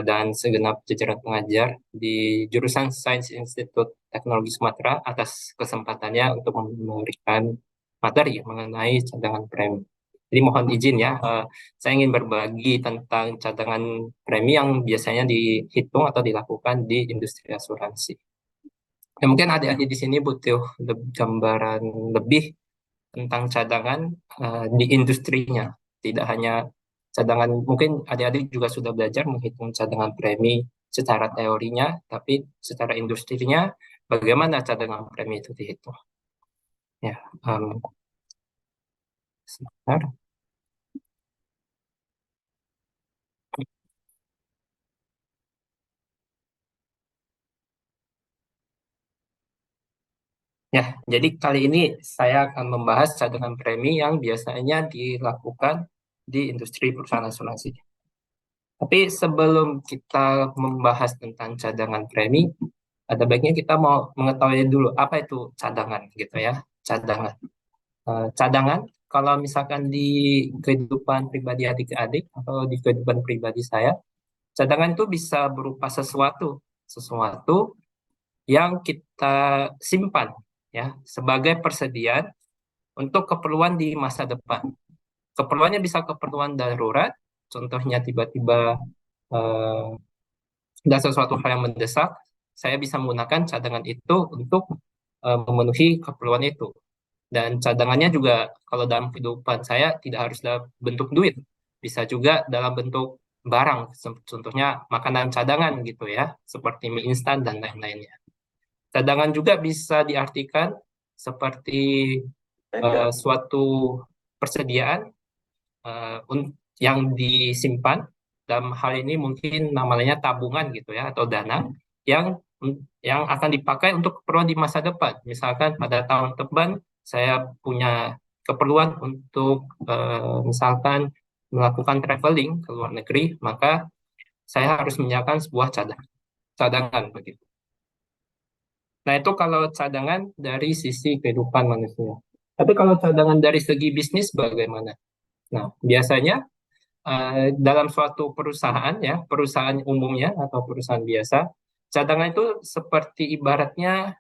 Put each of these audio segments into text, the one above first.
dan segenap jajaran pengajar di jurusan Sains Institut Teknologi Sumatera atas kesempatannya untuk memberikan materi mengenai cadangan premi. Jadi mohon izin ya, saya ingin berbagi tentang cadangan premi yang biasanya dihitung atau dilakukan di industri asuransi. Ya, mungkin adik-adik di sini butuh gambaran lebih tentang cadangan di industrinya. Tidak hanya cadangan, mungkin adik-adik juga sudah belajar menghitung cadangan premi secara teorinya, tapi secara industrinya bagaimana cadangan premi itu dihitung. Ya, sebentar. Ya, jadi kali ini saya akan membahas cadangan premi yang biasanya dilakukan di industri perusahaan asuransi. Tapi sebelum kita membahas tentang cadangan premi, ada baiknya kita mau mengetahui dulu apa itu cadangan gitu ya. Cadangan. Cadangan kalau misalkan di kehidupan pribadi adik-adik atau di kehidupan pribadi saya, cadangan itu bisa berupa sesuatu yang kita simpan ya sebagai persediaan untuk keperluan di masa depan. Keperluannya bisa keperluan darurat, contohnya tiba-tiba eh, ada sesuatu hal yang mendesak, saya bisa menggunakan cadangan itu untuk memenuhi keperluan itu. Dan cadangannya juga kalau dalam kehidupan saya tidak harus dalam bentuk duit, bisa juga dalam bentuk barang, contohnya makanan cadangan gitu ya, seperti mie instan dan lain-lainnya. Cadangan juga bisa diartikan seperti suatu persediaan yang disimpan, dalam hal ini mungkin namanya tabungan gitu ya atau dana yang yang akan dipakai untuk keperluan di masa depan. Misalkan pada tahun depan saya punya keperluan untuk misalkan melakukan traveling ke luar negeri, maka saya harus menyiapkan sebuah cadangan begitu. Nah, itu kalau cadangan dari sisi kehidupan manusia. Tapi kalau cadangan dari segi bisnis bagaimana? Nah, biasanya dalam suatu perusahaan ya, perusahaan umumnya atau perusahaan biasa, cadangan itu seperti ibaratnya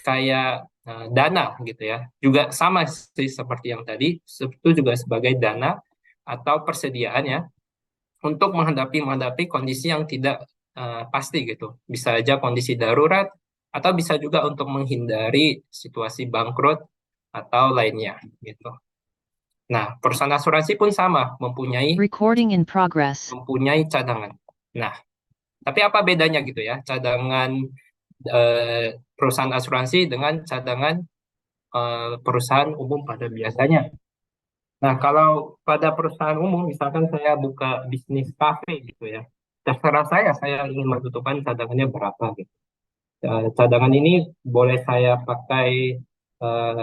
kayak dana gitu ya. Juga sama sih seperti yang tadi, itu juga sebagai dana atau persediaan ya untuk menghadapi kondisi yang tidak pasti gitu. Bisa aja kondisi darurat atau bisa juga untuk menghindari situasi bangkrut atau lainnya gitu. Nah, perusahaan asuransi pun sama, Recording in progress. mempunyai cadangan. Nah, tapi apa bedanya gitu ya, cadangan perusahaan asuransi dengan cadangan perusahaan umum pada biasanya. Nah, kalau pada perusahaan umum, misalkan saya buka bisnis kafe gitu ya, terserah saya ingin menentukan cadangannya berapa gitu. Cadangan ini boleh saya pakai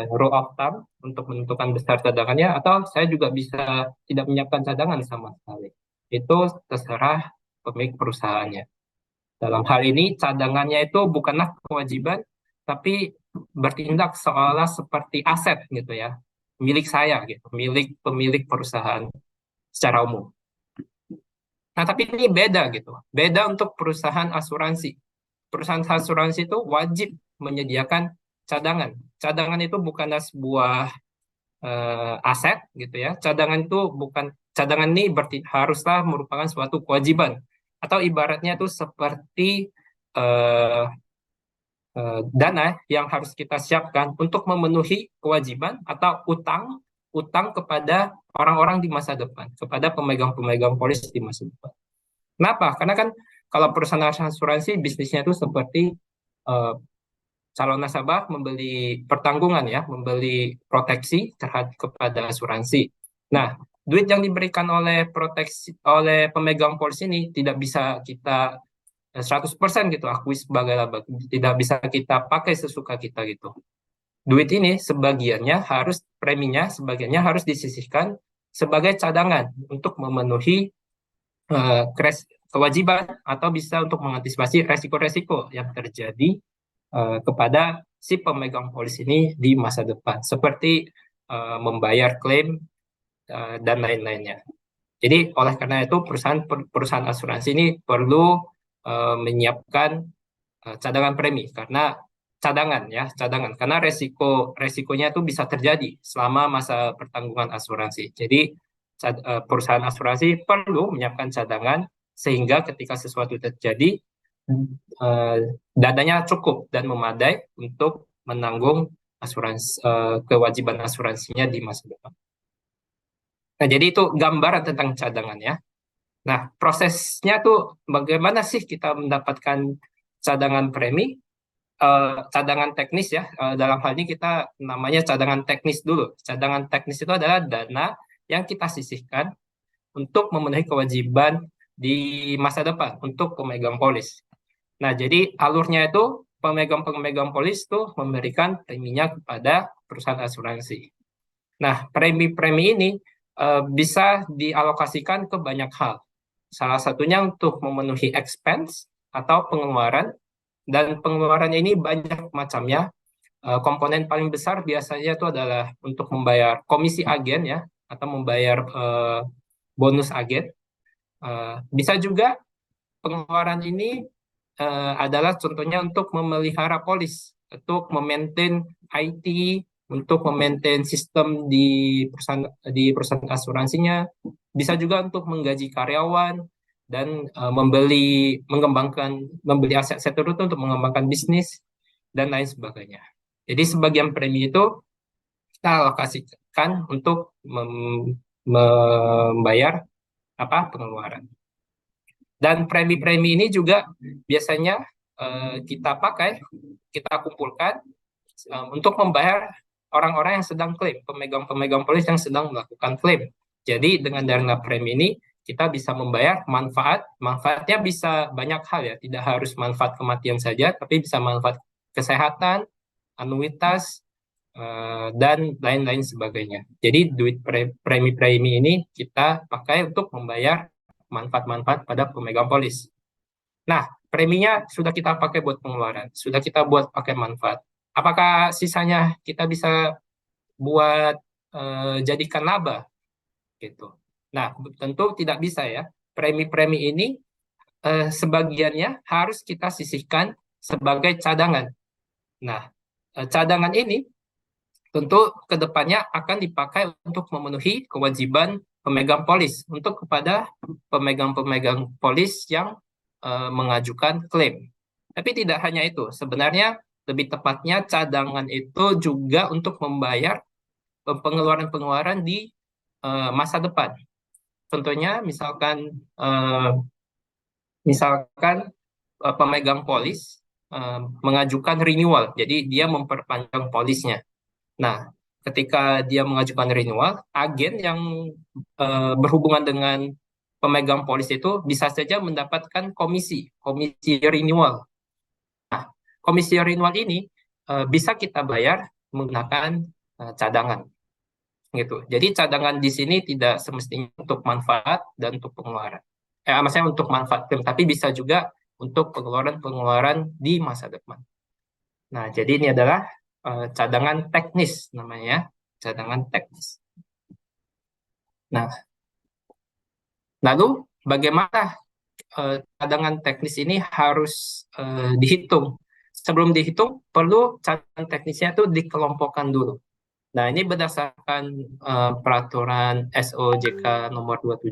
rule of thumb untuk menentukan besar cadangannya, atau saya juga bisa tidak menyiapkan cadangan sama sekali. Itu terserah pemilik perusahaannya. Dalam hal ini, cadangannya itu bukanlah kewajiban, tapi bertindak seolah seperti aset gitu ya, milik saya gitu, milik pemilik perusahaan secara umum. Nah, tapi ini beda gitu, beda untuk perusahaan asuransi. Perusahaan asuransi itu wajib menyediakan cadangan. Cadangan itu bukanlah sebuah aset gitu ya. Cadangan ini haruslah merupakan suatu kewajiban atau ibaratnya itu seperti eh, dana yang harus kita siapkan untuk memenuhi kewajiban atau utang kepada orang-orang di masa depan, kepada pemegang-pemegang polis di masa depan. Kenapa? Karena kan kalau perusahaan asuransi bisnisnya itu seperti eh, calon nasabah membeli pertanggungan ya, membeli proteksi terhadap kepada asuransi. Nah, duit yang diberikan oleh pemegang polis ini tidak bisa kita 100% gitu akui sebagai laba, tidak bisa kita pakai sesuka kita gitu. Duit ini preminya sebagiannya harus disisihkan sebagai cadangan untuk memenuhi eh, kewajiban atau bisa untuk mengantisipasi resiko-resiko yang terjadi kepada si pemegang polis ini di masa depan, seperti membayar klaim dan lain-lainnya. Jadi oleh karena itu perusahaan asuransi ini perlu menyiapkan cadangan premi karena cadangan karena resikonya itu bisa terjadi selama masa pertanggungan asuransi. Jadi perusahaan asuransi perlu menyiapkan cadangan sehingga ketika sesuatu terjadi eh, dananya cukup dan memadai untuk menanggung kewajiban asuransinya di masa depan. Nah, jadi itu gambaran tentang cadangan ya. Nah, prosesnya tuh bagaimana sih kita mendapatkan cadangan premi? Cadangan teknis ya. Dalam hal ini kita namanya cadangan teknis dulu. Cadangan teknis itu adalah dana yang kita sisihkan untuk memenuhi kewajiban di masa depan untuk pemegang polis. Nah, jadi alurnya itu pemegang-pemegang polis tuh memberikan preminya kepada perusahaan asuransi. Nah, premi-premi ini bisa dialokasikan ke banyak hal. Salah satunya untuk memenuhi expense atau pengeluaran, dan pengeluarannya ini banyak macamnya. Komponen paling besar biasanya itu adalah untuk membayar komisi agen ya, atau membayar bonus agen. Bisa juga pengeluaran ini adalah contohnya untuk memelihara polis, untuk memaintain IT, untuk memaintain sistem di perusahaan asuransinya, bisa juga untuk menggaji karyawan dan membeli aset-aset tertentu untuk mengembangkan bisnis dan lain sebagainya. Jadi sebagian premi itu kita alokasikan untuk membayar pengeluaran. Dan premi-premi ini juga biasanya kita kumpulkan untuk membayar orang-orang yang sedang klaim, pemegang-pemegang polis yang sedang melakukan klaim. Jadi dengan dana premi ini kita bisa membayar manfaatnya bisa banyak hal ya, tidak harus manfaat kematian saja, tapi bisa manfaat kesehatan, anuitas, dan lain-lain sebagainya. Jadi duit premi-premi ini kita pakai untuk membayar manfaat-manfaat pada pemegang polis. Nah, preminya sudah kita pakai buat pengeluaran, sudah kita buat pakai manfaat. Apakah sisanya kita bisa buat jadikan laba gitu? Nah, tentu tidak bisa ya. Premi-premi ini sebagiannya harus kita sisihkan sebagai cadangan. Nah, cadangan ini tentu kedepannya akan dipakai untuk memenuhi kewajiban pemegang polis untuk kepada pemegang-pemegang polis yang mengajukan klaim. Tapi tidak hanya itu, sebenarnya lebih tepatnya cadangan itu juga untuk membayar pengeluaran-pengeluaran di masa depan. Contohnya misalkan pemegang polis mengajukan renewal, jadi dia memperpanjang polisnya. Nah, ketika dia mengajukan renewal, agen yang berhubungan dengan pemegang polis itu bisa saja mendapatkan komisi renewal. Nah, komisi renewal ini bisa kita bayar menggunakan cadangan, gitu. Jadi cadangan di sini tidak semestinya untuk manfaat dan untuk pengeluaran. Maksudnya untuk manfaat, tapi bisa juga untuk pengeluaran-pengeluaran di masa depan. Nah, jadi ini adalah cadangan teknis namanya, cadangan teknis. Nah, lalu bagaimana cadangan teknis ini harus dihitung? Sebelum dihitung, perlu cadangan teknisnya itu dikelompokkan dulu. Nah, ini berdasarkan peraturan SOJK nomor 27.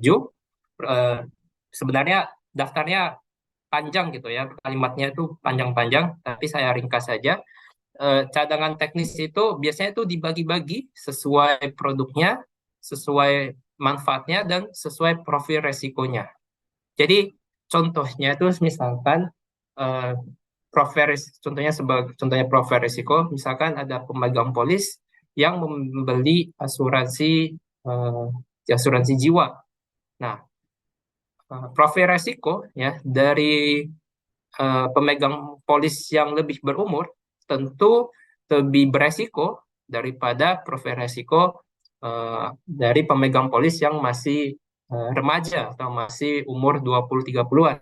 Sebenarnya daftarnya panjang gitu ya, kalimatnya itu panjang-panjang, tapi saya ringkas saja. Cadangan teknis itu biasanya itu dibagi-bagi sesuai produknya, sesuai manfaatnya, dan sesuai profil resikonya. Jadi contohnya itu misalkan eh, contohnya profil resiko, misalkan ada pemegang polis yang membeli asuransi jiwa. Nah, profil resiko ya dari pemegang polis yang lebih berumur tentu lebih beresiko daripada profil resiko dari pemegang polis yang masih remaja atau masih umur 20-30-an.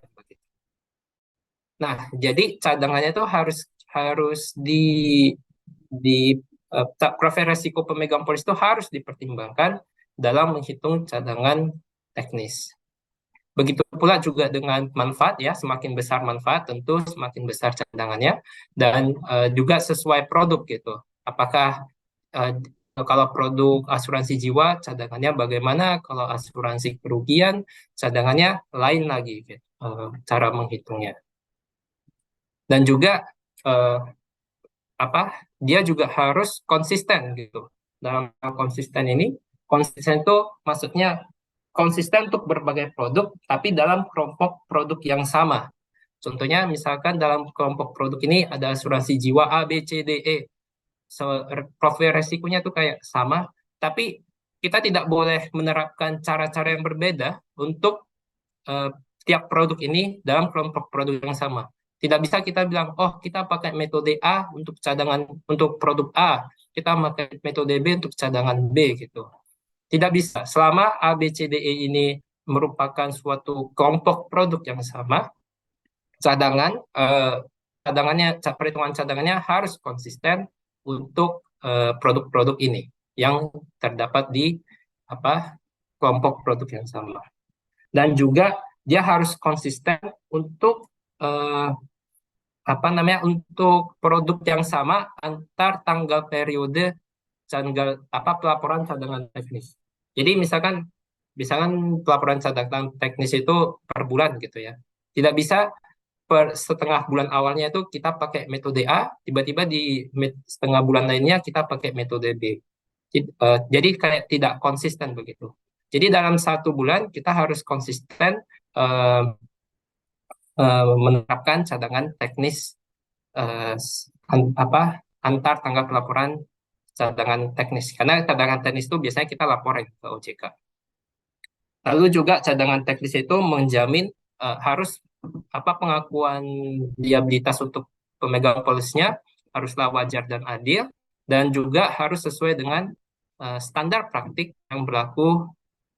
Nah, jadi cadangannya itu harus harus di profil resiko pemegang polis itu harus dipertimbangkan dalam menghitung cadangan teknis. Begitu pula juga dengan manfaat ya, semakin besar manfaat tentu semakin besar cadangannya dan juga sesuai produk gitu. Apakah eh, kalau produk asuransi jiwa cadangannya bagaimana, kalau asuransi kerugian cadangannya lain lagi gitu, cara menghitungnya. Dan juga eh, apa dia juga harus konsisten gitu. Dalam hal konsisten ini, konsisten itu maksudnya konsisten untuk berbagai produk, tapi dalam kelompok produk yang sama. Contohnya, misalkan dalam kelompok produk ini ada asuransi jiwa A, B, C, D, E. Profil resikonya tuh kayak sama, tapi kita tidak boleh menerapkan cara-cara yang berbeda untuk eh, tiap produk ini dalam kelompok produk yang sama. Tidak bisa kita bilang, oh kita pakai metode A untuk cadangan untuk produk A, kita pakai metode B untuk cadangan B gitu. Tidak bisa. Selama A, B, C, D, E ini merupakan suatu kelompok produk yang sama, cadangan perhitungan cadangannya harus konsisten untuk produk-produk ini yang terdapat di apa kelompok produk yang sama. Dan juga dia harus konsisten untuk eh, untuk produk yang sama antar tanggal periode pelaporan cadangan teknis. Jadi misalkan pelaporan cadangan teknis itu per bulan gitu ya. Tidak bisa per setengah bulan awalnya itu kita pakai metode A, tiba-tiba di setengah bulan lainnya kita pakai metode B. Jadi kayak tidak konsisten begitu. Jadi dalam satu bulan kita harus konsisten eh, menerapkan cadangan teknis eh, antar tanggal pelaporan cadangan teknis. Karena cadangan teknis itu biasanya kita laporin ke OJK. Lalu juga cadangan teknis itu menjamin harus pengakuan liabilitas untuk pemegang polisnya haruslah wajar dan adil dan juga harus sesuai dengan standar praktik yang berlaku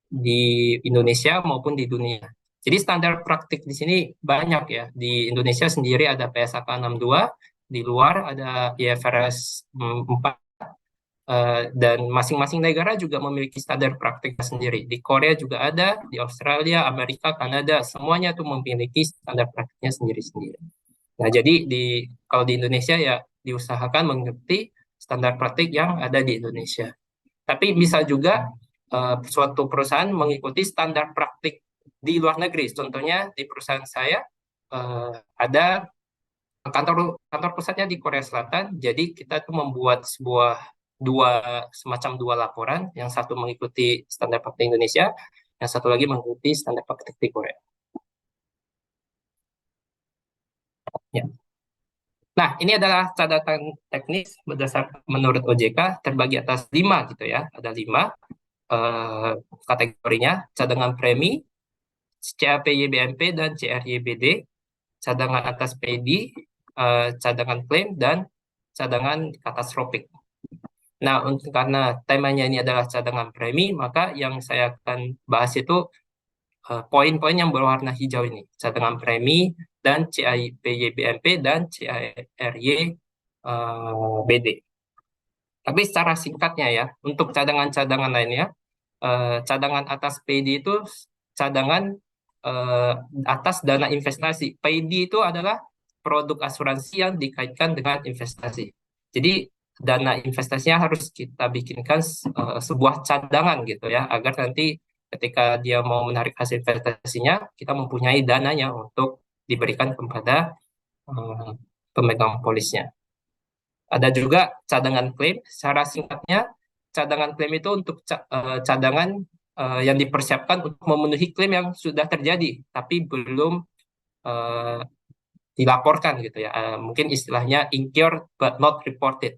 di Indonesia maupun di dunia. Jadi standar praktik di sini banyak ya. Di Indonesia sendiri ada PSAK 62, di luar ada IFRS 4, dan masing-masing negara juga memiliki standar praktiknya sendiri. Di Korea juga ada, di Australia, Amerika, Kanada, semuanya tuh memiliki standar praktiknya sendiri-sendiri. Nah, jadi kalau di Indonesia ya diusahakan mengerti standar praktik yang ada di Indonesia. Tapi bisa juga suatu perusahaan mengikuti standar praktik di luar negeri. Contohnya di perusahaan saya ada kantor kantor pusatnya di Korea Selatan. Jadi kita tuh membuat dua semacam dua laporan. Yang satu mengikuti standar praktik Indonesia, yang satu lagi mengikuti standar praktik di Korea. Ya. Nah, ini adalah catatan teknis menurut OJK terbagi atas 5 gitu ya. Ada 5 kategorinya: cadangan premi, CAPYBMP dan CRYBD, cadangan atas PD, cadangan klaim, dan cadangan katastropik. Nah, karena temanya ini adalah cadangan premi, maka yang saya akan bahas itu poin-poin yang berwarna hijau ini, cadangan premi dan CAPYBMP dan CARYBD. Tapi secara singkatnya ya, untuk cadangan-cadangan lainnya, cadangan atas PD itu cadangan eh, atas dana investasi. PD itu adalah produk asuransi yang dikaitkan dengan investasi. Jadi dana investasinya harus kita bikinkan sebuah cadangan gitu ya, agar nanti ketika dia mau menarik hasil investasinya, kita mempunyai dananya untuk diberikan kepada eh, pemegang polisnya. Ada juga cadangan klaim. Secara singkatnya, cadangan klaim itu untuk cadangan yang dipersiapkan untuk memenuhi klaim yang sudah terjadi, tapi belum eh, dilaporkan gitu ya. Mungkin istilahnya incurred but not reported.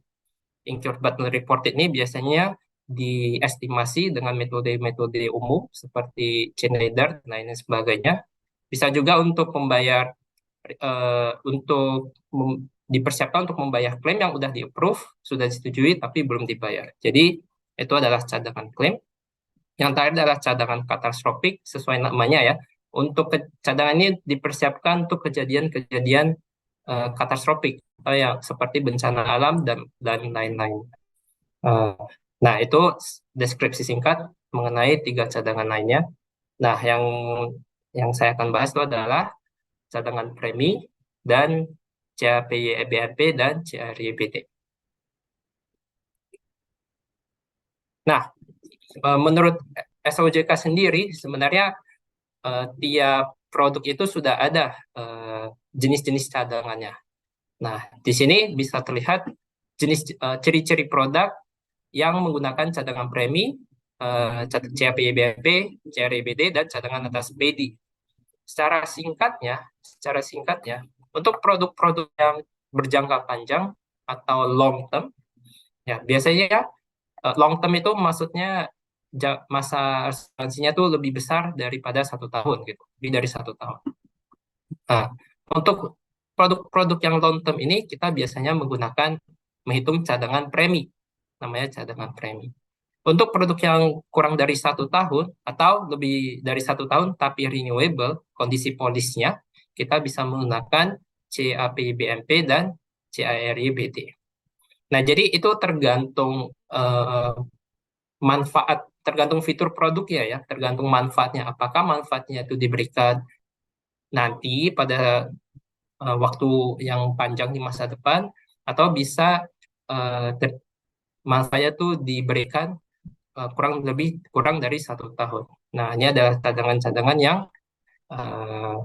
Incurred but not reported ini biasanya diestimasi dengan metode-metode umum seperti chain leader dan lain sebagainya. Bisa juga untuk membayar dipersiapkan untuk membayar klaim yang sudah di-approve, sudah disetujui tapi belum dibayar. Jadi itu adalah cadangan klaim. Yang terakhir adalah cadangan katastrofik sesuai namanya ya. Untuk cadangan ini dipersiapkan untuk kejadian-kejadian katastrofik yang seperti bencana alam dan lain-lain. Uh, nah, itu deskripsi singkat mengenai 3 cadangan lainnya. Nah, yang saya akan bahas itu adalah cadangan premi dan CAPY-BNP dan CRYBT. Nah, menurut SOJK sendiri sebenarnya tiap produk itu sudah ada jenis-jenis cadangannya. Nah, di sini bisa terlihat ciri-ciri produk yang menggunakan cadangan premi, CAPY-BNP, CRYBT, dan cadangan atas BD. Secara singkatnya, untuk produk-produk yang berjangka panjang atau long term, ya biasanya long term itu maksudnya masa asuransinya tuh lebih besar daripada 1 tahun gitu, lebih dari 1 tahun. Nah, untuk produk-produk yang long term ini kita biasanya menghitung cadangan premi, namanya cadangan premi. Untuk produk yang kurang dari 1 tahun atau lebih dari 1 tahun tapi renewable, kondisi polisnya, kita bisa menggunakan CAPBNP dan CARYBT. Nah, jadi itu tergantung fitur produknya ya, tergantung manfaatnya. Apakah manfaatnya itu diberikan nanti pada waktu yang panjang di masa depan, atau bisa manfaatnya itu diberikan kurang dari 1 tahun. Nah, ini adalah cadangan-cadangan yang uh,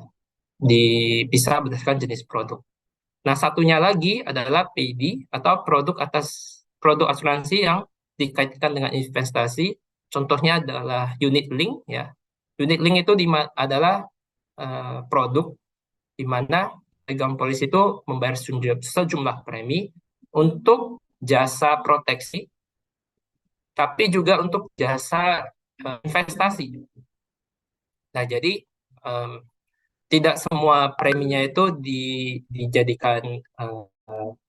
bisa berdasarkan jenis produk. Nah, satunya lagi adalah PD atau produk asuransi yang dikaitkan dengan investasi. Contohnya adalah unit link ya. Unit link itu adalah produk di mana pegang polis itu membayar sejumlah premi untuk jasa proteksi, tapi juga untuk jasa investasi. Nah, jadi em, tidak semua preminya itu dijadikan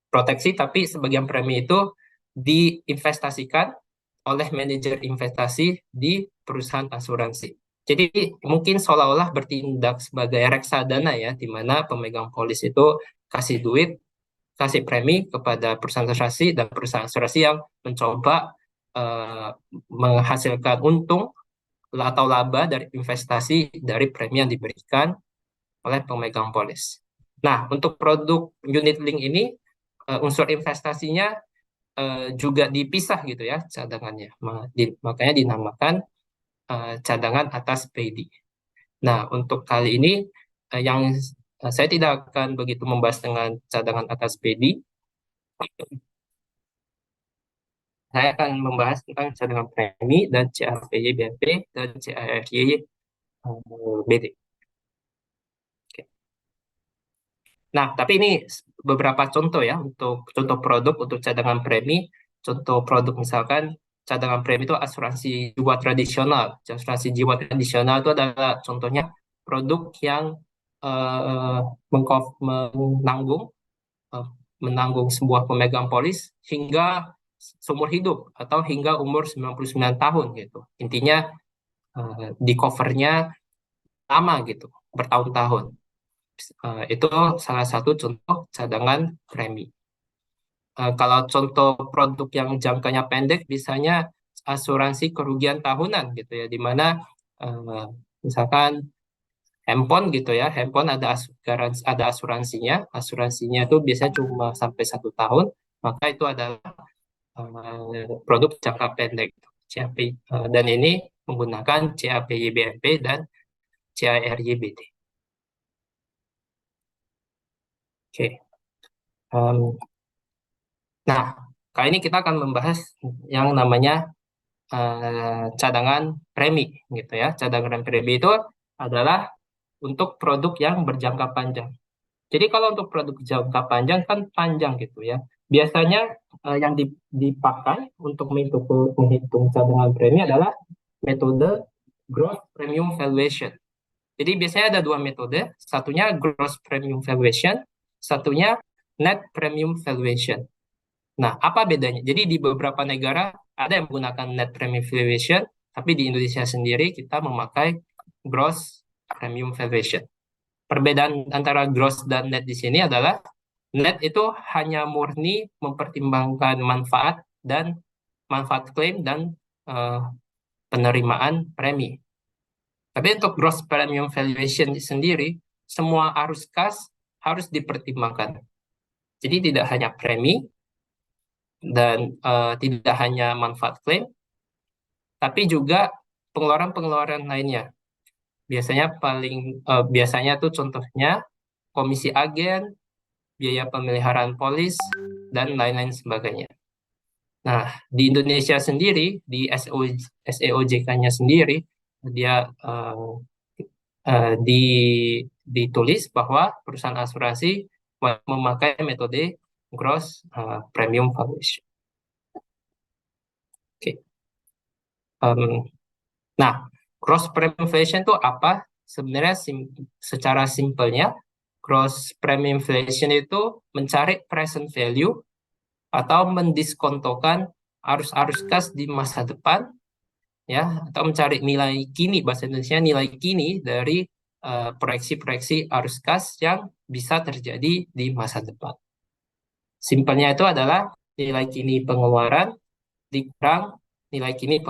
proteksi, tapi sebagian premi itu diinvestasikan oleh manajer investasi di perusahaan asuransi. Jadi mungkin seolah-olah bertindak sebagai reksadana ya, di mana pemegang polis itu kasih duit, kasih premi kepada perusahaan asuransi, dan perusahaan asuransi yang mencoba eh, menghasilkan untung atau laba dari investasi dari premi yang diberikan oleh pemegang polis. Nah, untuk produk unit link ini unsur investasinya juga dipisah gitu ya cadangannya. Makanya dinamakan cadangan atas PD. Nah, untuk kali ini yang saya tidak akan begitu membahas dengan cadangan atas PD. Saya akan membahas tentang cadangan premi dan CAPY BNP dan CARY BD. Oke. Nah, tapi ini beberapa contoh ya untuk contoh produk untuk cadangan premi. Contoh produk misalkan cadangan premi itu asuransi jiwa tradisional. Asuransi jiwa tradisional itu adalah contohnya produk yang eh, menanggung eh, menanggung sebuah pemegang polis hingga seumur hidup atau hingga umur 99 tahun gitu. Intinya di covernya lama gitu, bertahun-tahun. Itu salah satu contoh cadangan premi. Kalau contoh produk yang jangkanya pendek, biasanya asuransi kerugian tahunan gitu ya, di mana eh, misalkan handphone gitu ya, handphone ada asuransinya, asuransinya itu biasanya cuma sampai 1 tahun, maka itu adalah produk jangka pendek, CAP, dan ini menggunakan CAPY-BNP dan CARY-BD. Oke. Nah, kali ini kita akan membahas yang namanya cadangan premi gitu ya. Cadangan premi itu adalah untuk produk yang berjangka panjang. Jadi kalau untuk produk jangka panjang kan panjang gitu ya. Biasanya yang dipakai untuk menghitung cadangan premi adalah metode gross premium valuation. Jadi biasanya ada dua metode, satunya gross premium valuation, satunya net premium valuation. Nah, apa bedanya? Jadi di beberapa negara ada yang menggunakan net premium valuation, tapi di Indonesia sendiri kita memakai gross premium valuation. Perbedaan antara gross dan net di sini adalah net itu hanya murni mempertimbangkan manfaat klaim dan eh, penerimaan premi. Tapi untuk gross premium valuation sendiri, semua arus kas harus dipertimbangkan. Jadi tidak hanya premi dan tidak hanya manfaat klaim, tapi juga pengeluaran-pengeluaran lainnya. Biasanya tuh contohnya komisi agen, biaya pemeliharaan polis, dan lain-lain sebagainya. Nah, di Indonesia sendiri, di SEOJK-nya sendiri, dia ditulis bahwa perusahaan asuransi memakai metode gross premium valuation. Oke. Nah, gross premium valuation itu apa? Sebenarnya secara simpelnya, gross premium valuation itu mencari present value atau mendiskontokan arus-arus kas di masa depan, ya, atau mencari nilai kini, bahasa Indonesia nilai kini dari proyeksi-proyeksi arus kas yang bisa terjadi di masa depan. Simpelnya itu adalah nilai kini pengeluaran dikurang nilai kini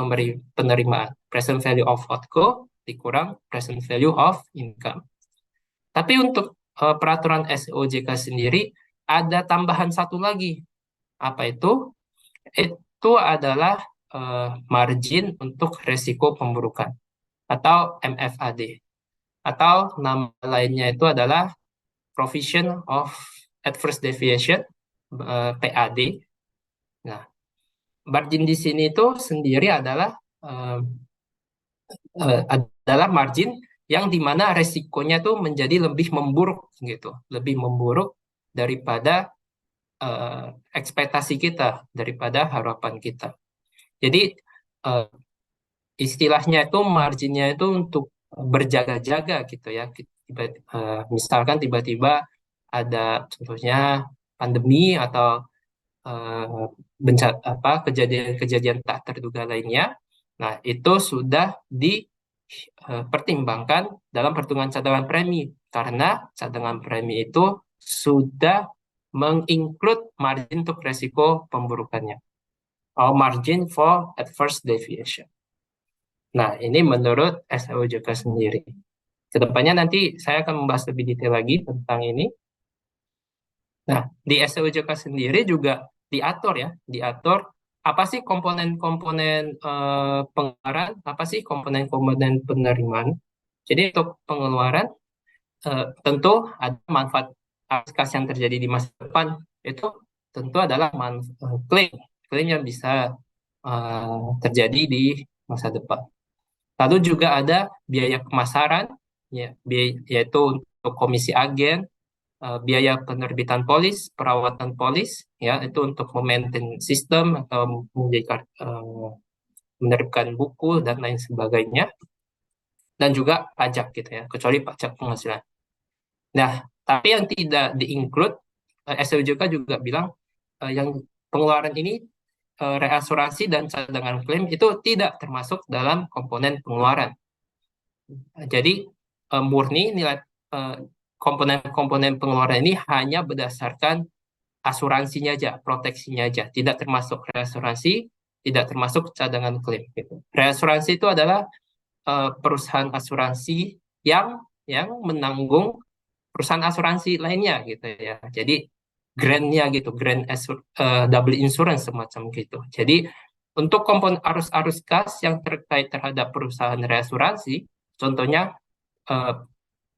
penerimaan. Present value of outgo dikurang present value of income. Tapi untuk peraturan SOJK sendiri ada tambahan satu lagi. Apa itu? Itu adalah margin untuk resiko pemburukan atau MFAD. Atau nama lainnya itu adalah provision of adverse deviation, PAD. Nah, margin di sini itu sendiri adalah margin yang dimana resikonya tuh menjadi lebih memburuk gitu, lebih memburuk daripada ekspektasi kita, daripada harapan kita. Jadi istilahnya itu marginnya itu untuk berjaga-jaga gitu ya. Misalkan tiba-tiba ada contohnya pandemi atau kejadian-kejadian tak terduga lainnya. Nah, itu sudah dipertimbangkan dalam perhitungan cadangan premi karena cadangan premi itu sudah menginclude margin untuk resiko pemburukannya atau margin for adverse deviation. Nah, ini menurut SOJK sendiri. Kedepannya nanti saya akan membahas lebih detail lagi tentang ini. Nah, di SOJK sendiri juga diatur apa sih komponen-komponen pengeluaran, apa sih komponen-komponen penerimaan. Jadi untuk pengeluaran tentu ada manfaat kas yang terjadi di masa depan, itu tentu adalah klaim yang bisa terjadi di masa depan. Lalu juga ada biaya pemasaran, ya, yaitu untuk komisi agen, biaya penerbitan polis, perawatan polis, ya itu untuk memaintain sistem atau menerbitkan buku dan lain sebagainya, dan juga pajak gitu ya, kecuali pajak penghasilan. Nah, tapi yang tidak di-include, SOJK juga bilang yang pengeluaran ini reasuransi dan cadangan klaim itu tidak termasuk dalam komponen pengeluaran. Jadi murni nilai komponen-komponen pengeluaran ini hanya berdasarkan asuransinya aja, proteksinya aja, tidak termasuk reasuransi, tidak termasuk cadangan klaim. Gitu. Reasuransi itu adalah perusahaan asuransi yang menanggung perusahaan asuransi lainnya gitu ya. Jadi grant-nya gitu, double insurance semacam gitu. Jadi untuk komponen arus-arus kas yang terkait terhadap perusahaan reasuransi, contohnya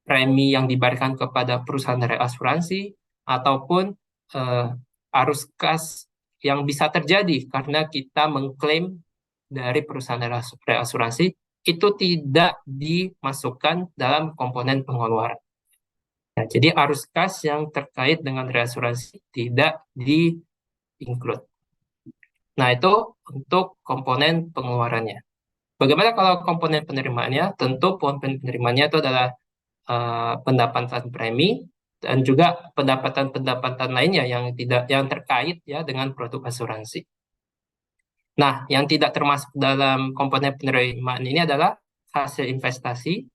premi yang dibayarkan kepada perusahaan reasuransi ataupun arus kas yang bisa terjadi karena kita mengklaim dari perusahaan reasuransi itu tidak dimasukkan dalam komponen pengeluaran. Nah, jadi arus kas yang terkait dengan reasuransi tidak di-include. Nah, itu untuk komponen pengeluarannya. Bagaimana kalau komponen penerimaannya? Tentu komponen penerimaannya itu adalah pendapatan premi dan juga pendapatan-pendapatan lainnya yang terkait ya dengan produk asuransi. Nah, yang tidak termasuk dalam komponen penerimaan ini adalah hasil investasi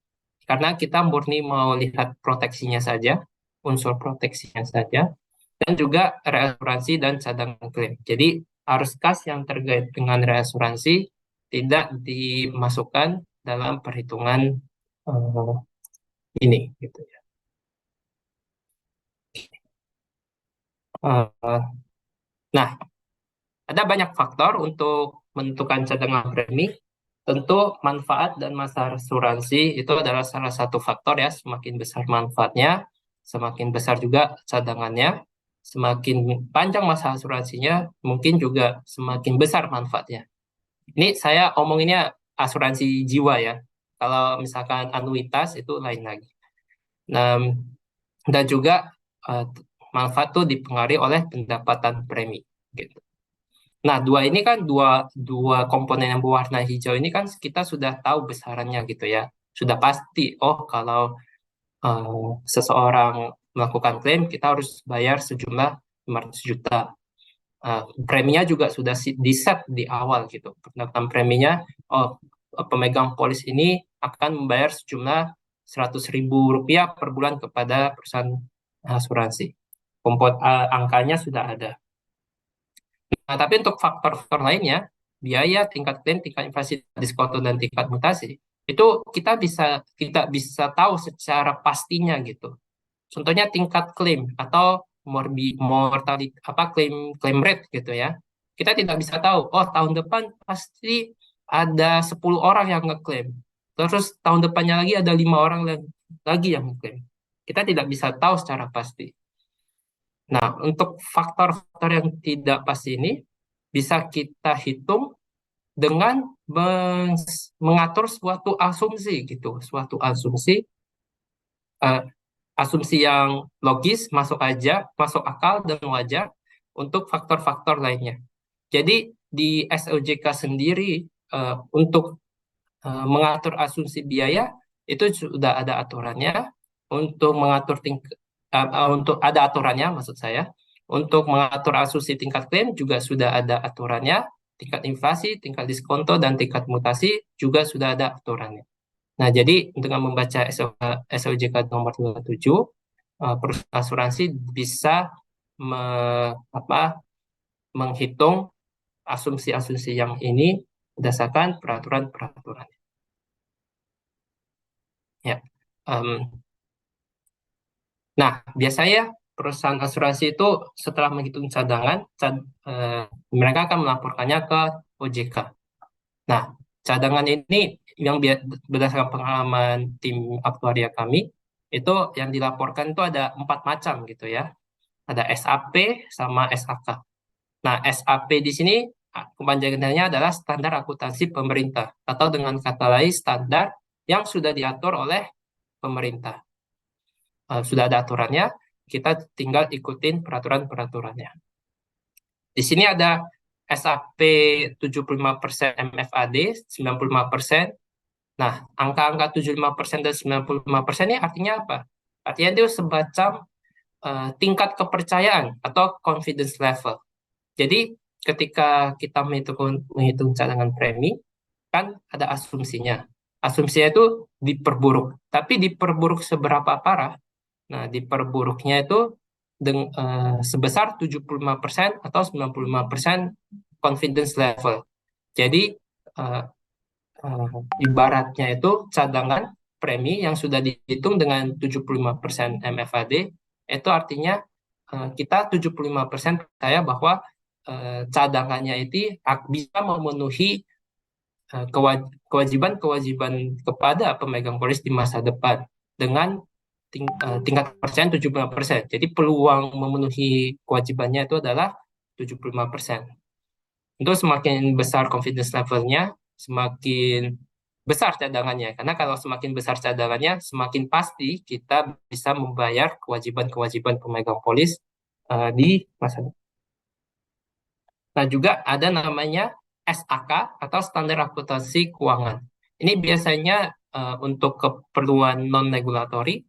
karena kita murni mau lihat proteksinya saja, unsur proteksinya saja, dan juga reasuransi dan cadangan klaim. Jadi arus kas yang terkait dengan reasuransi tidak dimasukkan dalam perhitungan eh, ini gitu ya. Eh, nah, ada banyak faktor untuk menentukan cadangan premi. Tentu manfaat dan masa asuransi itu adalah salah satu faktor ya. Semakin besar manfaatnya, semakin besar juga cadangannya. Semakin panjang masa asuransinya, mungkin juga semakin besar manfaatnya. Ini saya omonginnya asuransi jiwa ya. Kalau misalkan anuitas itu lain lagi. Nah, dan juga eh, manfaat itu dipengaruhi oleh pendapatan premi. Gitu. Nah, dua ini kan dua dua komponen yang berwarna hijau ini kan kita sudah tahu besarannya gitu ya. Sudah pasti, oh kalau seseorang melakukan klaim, kita harus bayar sejumlah 500 juta. Preminya juga sudah di-set di awal gitu. Pendapatan preminya, oh pemegang polis ini akan membayar sejumlah 100.000 rupiah per bulan kepada perusahaan asuransi. Angkanya sudah ada. Nah, tapi untuk faktor-faktor lainnya, biaya, tingkat klaim, tingkat inflasi, diskonto, dan tingkat mutasi, itu kita bisa tahu secara pastinya gitu. Contohnya tingkat klaim atau mortality apa klaim klaim rate gitu ya. Kita tidak bisa tahu, oh tahun depan pasti ada 10 orang yang ngeklaim. Terus tahun depannya lagi ada 5 orang lagi yang ngeklaim. Kita tidak bisa tahu secara pasti. Nah, untuk faktor-faktor yang tidak pasti ini bisa kita hitung dengan mengatur suatu asumsi gitu, suatu eh, asumsi yang logis, masuk akal dan wajar untuk faktor-faktor lainnya. Jadi di SOJK sendiri untuk mengatur asumsi biaya itu sudah ada aturannya, untuk untuk ada aturannya maksud saya. Untuk mengatur asumsi tingkat klaim juga sudah ada aturannya, tingkat inflasi, tingkat diskonto, dan tingkat mutasi juga sudah ada aturannya. Nah, jadi dengan membaca SOJK nomor 27, perusahaan asuransi bisa menghitung asumsi-asumsi yang ini berdasarkan peraturan-peraturan. Ya. Em, nah, biasanya perusahaan asuransi itu setelah menghitung cadangan, mereka akan melaporkannya ke OJK. Nah, cadangan ini yang berdasarkan pengalaman tim aktuaria kami, itu yang dilaporkan itu ada 4 macam gitu ya. Ada SAP sama SAK. Nah, SAP di sini kepanjangannya adalah standar akuntansi pemerintah, atau dengan kata lain standar yang sudah diatur oleh pemerintah. Sudah ada aturannya, kita tinggal ikutin peraturan-peraturannya. Di sini ada SAP 75% MFAD, 95%. Nah, angka-angka 75% dan 95% ini artinya apa? Artinya itu semacam tingkat kepercayaan atau confidence level. Jadi, ketika kita menghitung cadangan premi, kan ada asumsinya. Asumsinya itu diperburuk. Tapi diperburuk seberapa parah? Nah, diperburuknya itu sebesar 75% atau 95% confidence level. Jadi, eh, ibaratnya itu cadangan premi yang sudah dihitung dengan 75% MFAD, itu artinya kita 75% percaya bahwa cadangannya itu bisa memenuhi kewajiban-kewajiban kepada pemegang polis di masa depan dengan tingkat persen 75%. Jadi peluang memenuhi kewajibannya itu adalah 75%. Itu semakin besar confidence levelnya, semakin besar cadangannya. Karena kalau semakin besar cadangannya, semakin pasti kita bisa membayar kewajiban-kewajiban pemegang polis di masa depan. Nah, juga ada namanya SAK atau Standar Akuntansi Keuangan. Ini biasanya untuk keperluan non-regulatory,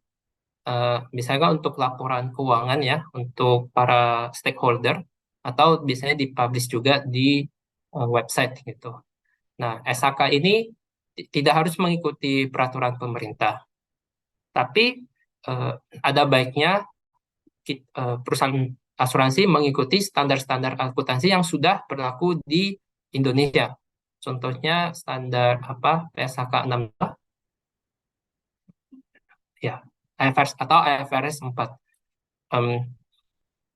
misalnya untuk laporan keuangan ya, untuk para stakeholder, atau biasanya dipublish juga di website gitu. Nah, SAK ini tidak harus mengikuti peraturan pemerintah, tapi eh, ada baiknya perusahaan asuransi mengikuti standar-standar akuntansi yang sudah berlaku di Indonesia. Contohnya standar apa PSHK 6 ya IFRS atau IFRS 4.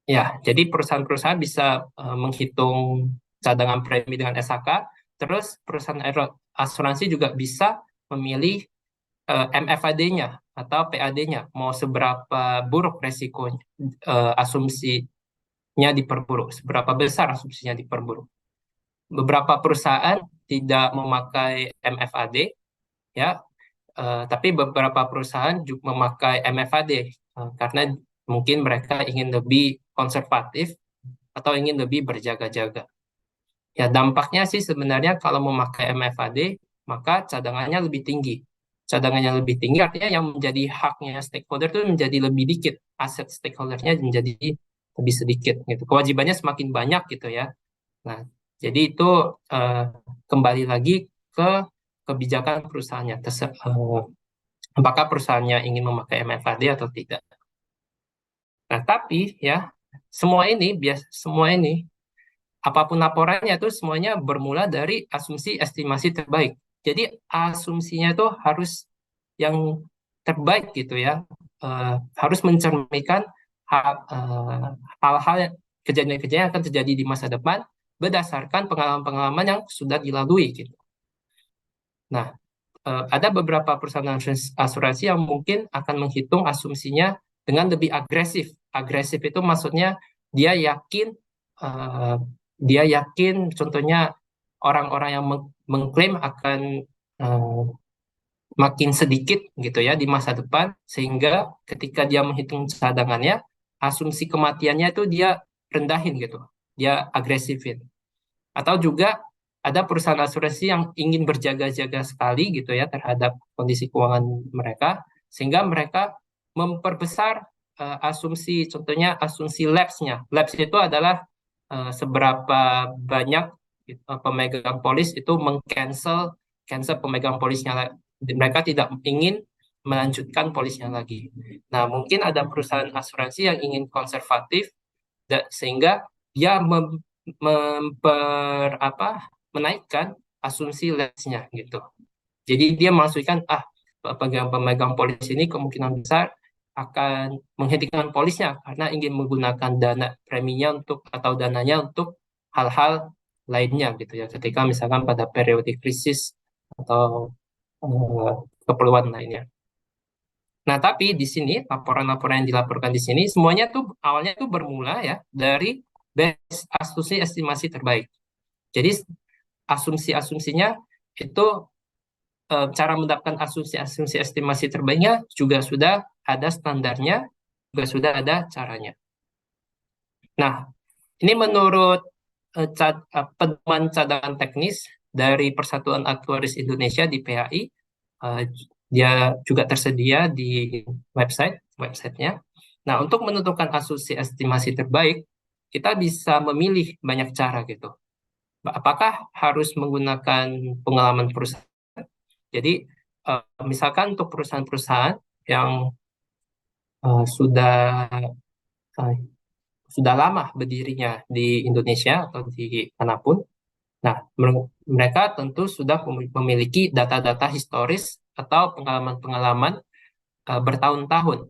Ya, jadi perusahaan-perusahaan bisa menghitung cadangan premi dengan SHK, terus perusahaan asuransi juga bisa memilih MFAD-nya atau PAD-nya, mau seberapa buruk resiko asumsinya diperburuk, seberapa besar asumsinya diperburuk. Beberapa perusahaan tidak memakai MFAD, ya, tapi beberapa perusahaan juga memakai MFAD karena mungkin mereka ingin lebih konservatif atau ingin lebih berjaga-jaga. Ya, dampaknya sih sebenarnya kalau memakai MFAD, maka cadangannya lebih tinggi. Cadangannya lebih tinggi artinya yang menjadi haknya stakeholder itu menjadi lebih dikit, aset stakeholdernya menjadi lebih sedikit gitu. Kewajibannya semakin banyak gitu ya. Nah, jadi itu eh, kembali lagi ke kebijakan perusahaannya. Apakah perusahaannya ingin memakai MFAD atau tidak. Nah, tapi ya semua ini apapun laporannya itu semuanya bermula dari asumsi estimasi terbaik. Jadi asumsinya itu harus yang terbaik gitu ya. Harus mencerminkan hal-hal kejadian-kejadian yang akan terjadi di masa depan berdasarkan pengalaman-pengalaman yang sudah dilalui gitu. Nah, ada beberapa perusahaan asuransi yang mungkin akan menghitung asumsinya dengan lebih agresif. Agresif itu maksudnya dia yakin, eh, contohnya orang-orang yang mengklaim akan eh, makin sedikit gitu ya di masa depan, sehingga ketika dia menghitung cadangannya, asumsi kematiannya itu dia rendahin gitu, dia agresifin. Atau juga ada perusahaan asuransi yang ingin berjaga-jaga sekali gitu ya terhadap kondisi keuangan mereka, sehingga mereka memperbesar asumsi, contohnya asumsi lapse-nya. Lapse itu adalah seberapa banyak pemegang polis itu cancel pemegang polisnya. Mereka tidak ingin melanjutkan polisnya lagi. Nah, mungkin ada perusahaan asuransi yang ingin konservatif sehingga dia menaikkan asumsi lapse-nya gitu. Jadi dia mengasumsikan pemegang polis ini kemungkinan besar akan menghentikan polisnya karena ingin menggunakan dana preminya atau dananya untuk hal-hal lainnya gitu ya. Ketika misalkan pada periode krisis atau keperluan lainnya. Nah, tapi di sini laporan-laporan yang dilaporkan di sini semuanya tuh awalnya tuh bermula ya dari base asumsi estimasi terbaik. Jadi asumsi-asumsinya itu cara mendapatkan asumsi-asumsi estimasi terbaiknya juga sudah ada standarnya, juga sudah ada caranya. Nah, ini menurut pedoman cadangan teknis dari Persatuan Aktuaris Indonesia di PHI, eh, dia juga tersedia di websitenya. Nah, untuk menentukan asumsi estimasi terbaik, kita bisa memilih banyak cara gitu. Apakah harus menggunakan pengalaman perusahaan? Jadi, misalkan untuk perusahaan-perusahaan yang eh, sudah eh, sudah lama berdirinya di Indonesia atau di manapun, nah mereka tentu sudah memiliki data-data historis atau pengalaman-pengalaman bertahun-tahun.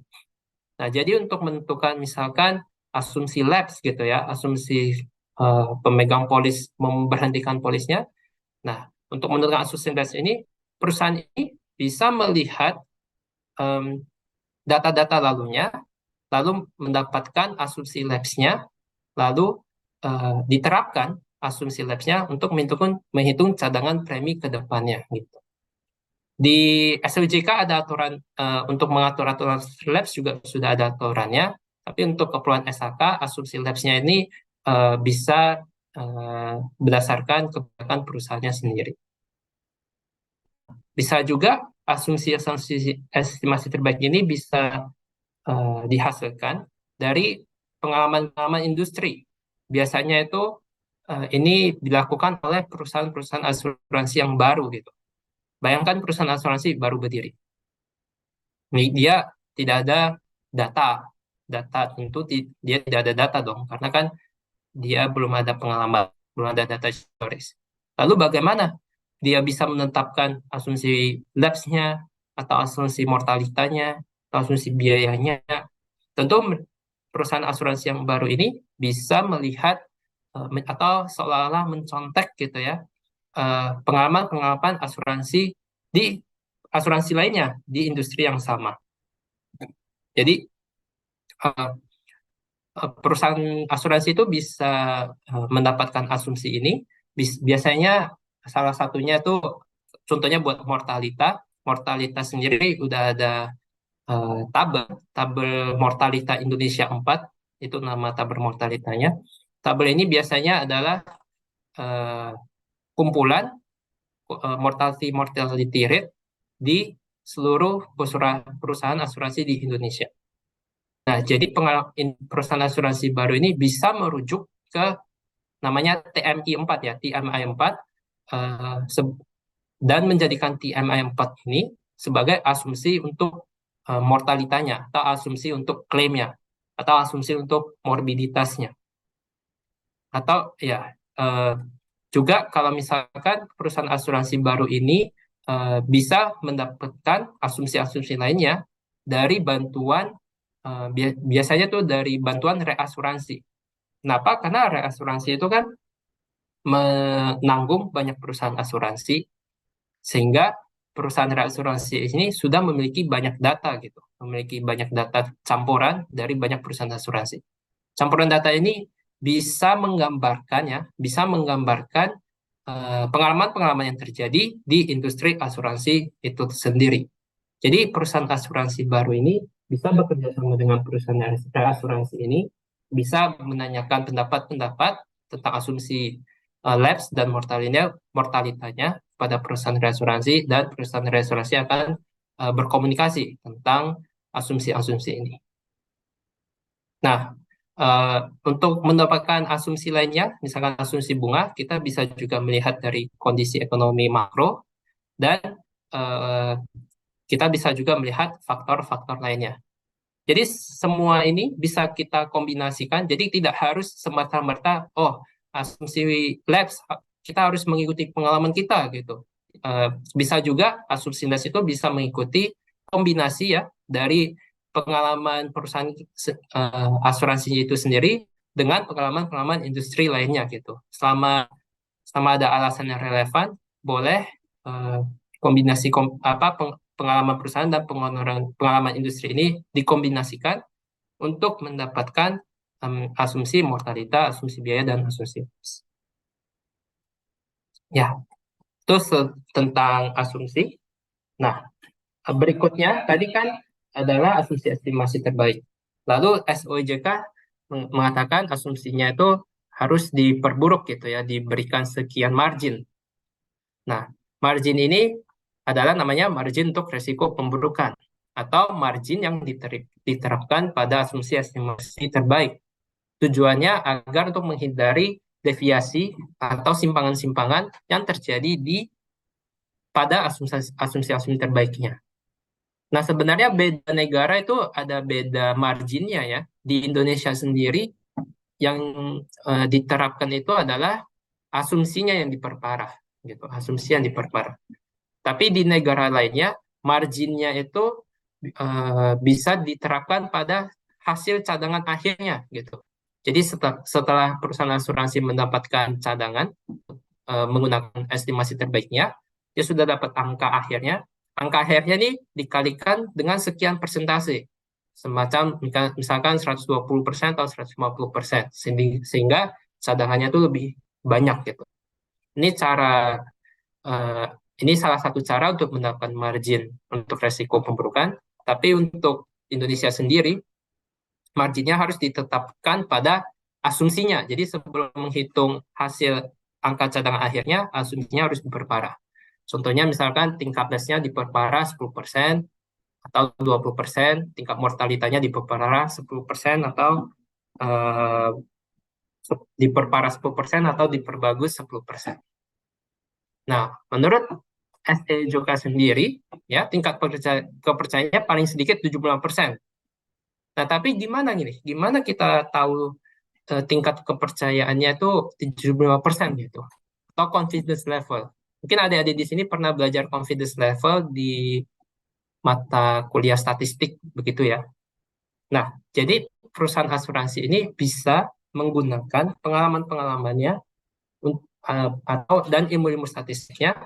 Nah, jadi untuk menentukan misalkan asumsi lapse gitu ya, asumsi pemegang polis memberhentikan polisnya. Nah, untuk menentukan asumsi lapse ini, perusahaan ini bisa melihat em, data-data lalunya, lalu mendapatkan asumsi lapse-nya, lalu diterapkan asumsi lapse-nya untuk menghitung cadangan premi ke depannya gitu. Di SLJK ada aturan untuk mengatur aturan lapse juga sudah ada aturannya, tapi untuk keperluan SHK asumsi lapse-nya ini bisa berdasarkan kebijakan perusahaannya sendiri. Bisa juga asumsi-asumsi estimasi terbaik ini bisa dihasilkan dari pengalaman-pengalaman industri. Biasanya itu ini dilakukan oleh perusahaan-perusahaan asuransi yang baru gitu. Bayangkan perusahaan asuransi baru berdiri. Dia tidak ada data. Data tentu dia tidak ada data dong, karena kan dia belum ada pengalaman, belum ada data historis. Lalu bagaimana dia bisa menetapkan asumsi lapse-nya atau asumsi mortalitanya atau asumsi biayanya. Tentu perusahaan asuransi yang baru ini bisa melihat atau seolah-olah mencontek gitu ya, pengalaman-pengalaman asuransi di asuransi lainnya di industri yang sama. Jadi eh, perusahaan asuransi itu bisa mendapatkan asumsi ini. Biasanya salah satunya tuh contohnya buat mortalita. Mortalita sendiri udah ada tabel, tabel mortalita Indonesia 4, itu nama tabel mortalitanya. Tabel ini biasanya adalah eh, kumpulan mortality mortality rate di seluruh perusahaan asuransi di Indonesia. Nah, jadi perusahaan asuransi baru ini bisa merujuk ke namanya TMI 4 ya, TMI 4, dan menjadikan TMI 4 ini sebagai asumsi untuk mortalitanya, atau asumsi untuk klaimnya, atau asumsi untuk morbiditasnya. Atau ya, eh, juga kalau misalkan perusahaan asuransi baru ini bisa mendapatkan asumsi-asumsi lainnya dari bantuan, biasanya tuh dari bantuan reasuransi. Kenapa? Karena reasuransi itu kan menanggung banyak perusahaan asuransi, sehingga perusahaan reasuransi ini sudah memiliki banyak data gitu, memiliki banyak data campuran dari banyak perusahaan asuransi. Campuran data ini bisa menggambarkan pengalaman-pengalaman yang terjadi di industri asuransi itu sendiri. Jadi perusahaan asuransi baru ini bisa bekerja sama dengan perusahaan asuransi ini, bisa menanyakan pendapat-pendapat tentang asumsi lapse dan mortalitanya pada perusahaan reasuransi, dan perusahaan reasuransi akan berkomunikasi tentang asumsi-asumsi ini. Nah, eh, untuk mendapatkan asumsi lainnya, misalkan asumsi bunga, kita bisa juga melihat dari kondisi ekonomi makro, dan eh, kita bisa juga melihat faktor-faktor lainnya. Jadi semua ini bisa kita kombinasikan, jadi tidak harus semata-mata, oh, asumsi labs, kita harus mengikuti pengalaman kita gitu. Eh, Bisa juga asumsi labs itu bisa mengikuti kombinasi ya dari pengalaman perusahaan asuransi itu sendiri dengan pengalaman-pengalaman industri lainnya gitu. Selama ada alasan yang relevan, boleh eh, kombinasi pengalaman perusahaan dan pengalaman industri ini dikombinasikan untuk mendapatkan asumsi mortalita, asumsi biaya, dan asumsi loss. Ya, itu tentang asumsi. Nah, berikutnya tadi kan adalah asumsi estimasi terbaik. Lalu SOJK mengatakan asumsinya itu harus diperburuk gitu ya, diberikan sekian margin. Nah, margin ini adalah namanya margin untuk resiko pemburukan, atau margin yang diterapkan pada asumsi estimasi terbaik. Tujuannya agar untuk menghindari deviasi atau simpangan-simpangan yang terjadi pada asumsi-asumsi terbaiknya. Nah, sebenarnya beda negara itu ada beda marginnya ya. Di Indonesia sendiri yang diterapkan itu adalah asumsinya yang diperparah gitu, asumsi yang diperparah. Tapi di negara lainnya marginnya itu bisa diterapkan pada hasil cadangan akhirnya gitu. Jadi setelah perusahaan asuransi mendapatkan cadangan menggunakan estimasi terbaiknya, dia sudah dapat angka akhirnya. Angka akhirnya nih dikalikan dengan sekian persentase, semacam misalkan 120% atau 150%, sehingga cadangannya itu lebih banyak gitu. Ini cara eh, ini salah satu cara untuk mendapatkan margin untuk resiko pemburukan. Tapi untuk Indonesia sendiri, marginnya harus ditetapkan pada asumsinya. Jadi sebelum menghitung hasil angka cadangan akhirnya, asumsinya harus diperparah. Contohnya misalkan tingkat loss-nya diperparah 10% atau 20%, tingkat mortalitanya diperparah 10% atau eh, diperparah 10% atau diperbagus 10%. Nah, menurut SE Joka sendiri, ya tingkat kepercayaannya paling sedikit 75%. Nah, tapi gimana nih? Gimana kita tahu tingkat kepercayaannya itu 75% gitu? Atau confidence level? Mungkin adik-adik di sini pernah belajar confidence level di mata kuliah statistik begitu ya. Nah, jadi perusahaan asuransi ini bisa menggunakan pengalaman-pengalamannya atau dan ilmu-ilmu statistiknya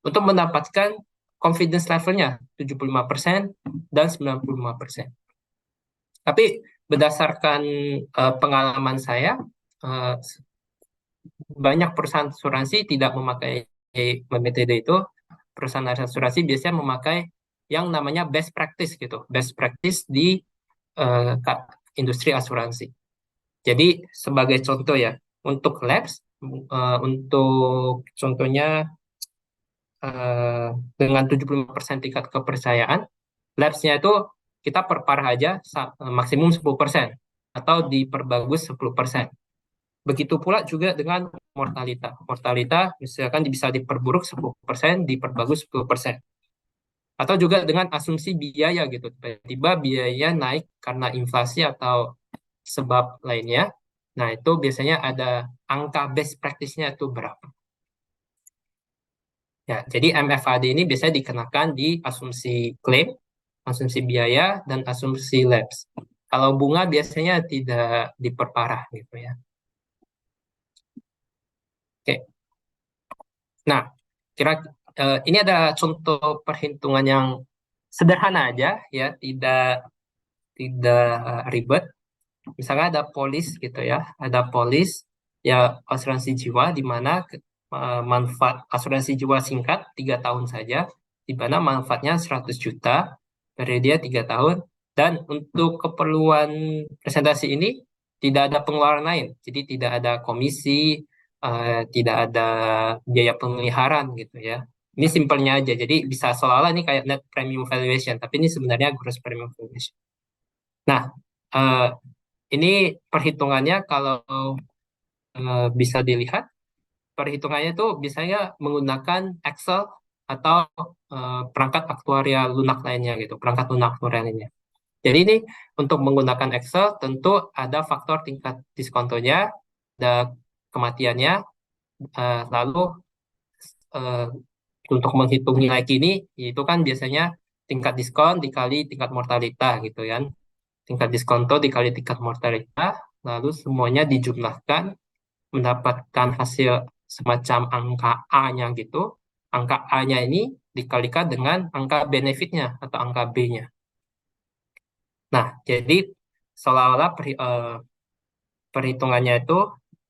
untuk mendapatkan confidence levelnya 75% dan 95%. Tapi berdasarkan pengalaman saya, eh, banyak perusahaan asuransi tidak memakai metode itu. Perusahaan asuransi biasanya memakai yang namanya best practice gitu, best practice di industri asuransi. Jadi sebagai contoh ya, untuk labs, untuk contohnya eh, dengan 75% tingkat kepercayaan, labsnya itu kita perparah aja maksimum 10% atau diperbagus 10%. Begitu pula juga dengan mortalita. Mortalita misalkan bisa diperburuk 10%, diperbagus 10%. Atau juga dengan asumsi biaya gitu. Tiba-tiba biaya naik karena inflasi atau sebab lainnya. Nah, itu biasanya ada angka best practice-nya itu berapa. Ya, jadi MFAD ini biasanya dikenakan di asumsi klaim, asumsi biaya, dan asumsi lapse. Kalau bunga biasanya tidak diperparah gitu ya. Oke. Nah, kira ini ada contoh perhitungan yang sederhana aja ya, tidak tidak ribet. Misalnya ada polis gitu ya, ada polis ya asuransi jiwa di mana manfaat asuransi jiwa singkat 3 tahun saja, di mana manfaatnya 100 juta dari dia 3 tahun, dan untuk keperluan presentasi ini tidak ada pengeluaran lain, jadi tidak ada komisi, tidak ada biaya pemeliharaan gitu ya. Ini simpelnya aja, jadi bisa seolah-olah ini kayak net premium valuation, tapi ini sebenarnya gross premium valuation. Nah, eh, ini perhitungannya kalau bisa dilihat, perhitungannya itu biasanya menggunakan Excel atau perangkat aktuarial lunak lainnya gitu, perangkat lunak aktuarial lainnya. Jadi ini untuk menggunakan Excel tentu ada faktor tingkat diskontonya, ada kematiannya, lalu eh, untuk menghitung nilai kini itu kan biasanya tingkat diskon dikali tingkat mortalita gitu kan. Tingkat diskonto dikali tingkat mortalita, lalu semuanya dijumlahkan mendapatkan hasil semacam angka A-nya gitu. Angka A-nya ini dikalikan dengan angka benefitnya atau angka B-nya. Nah, jadi seolah-olah perhitungannya itu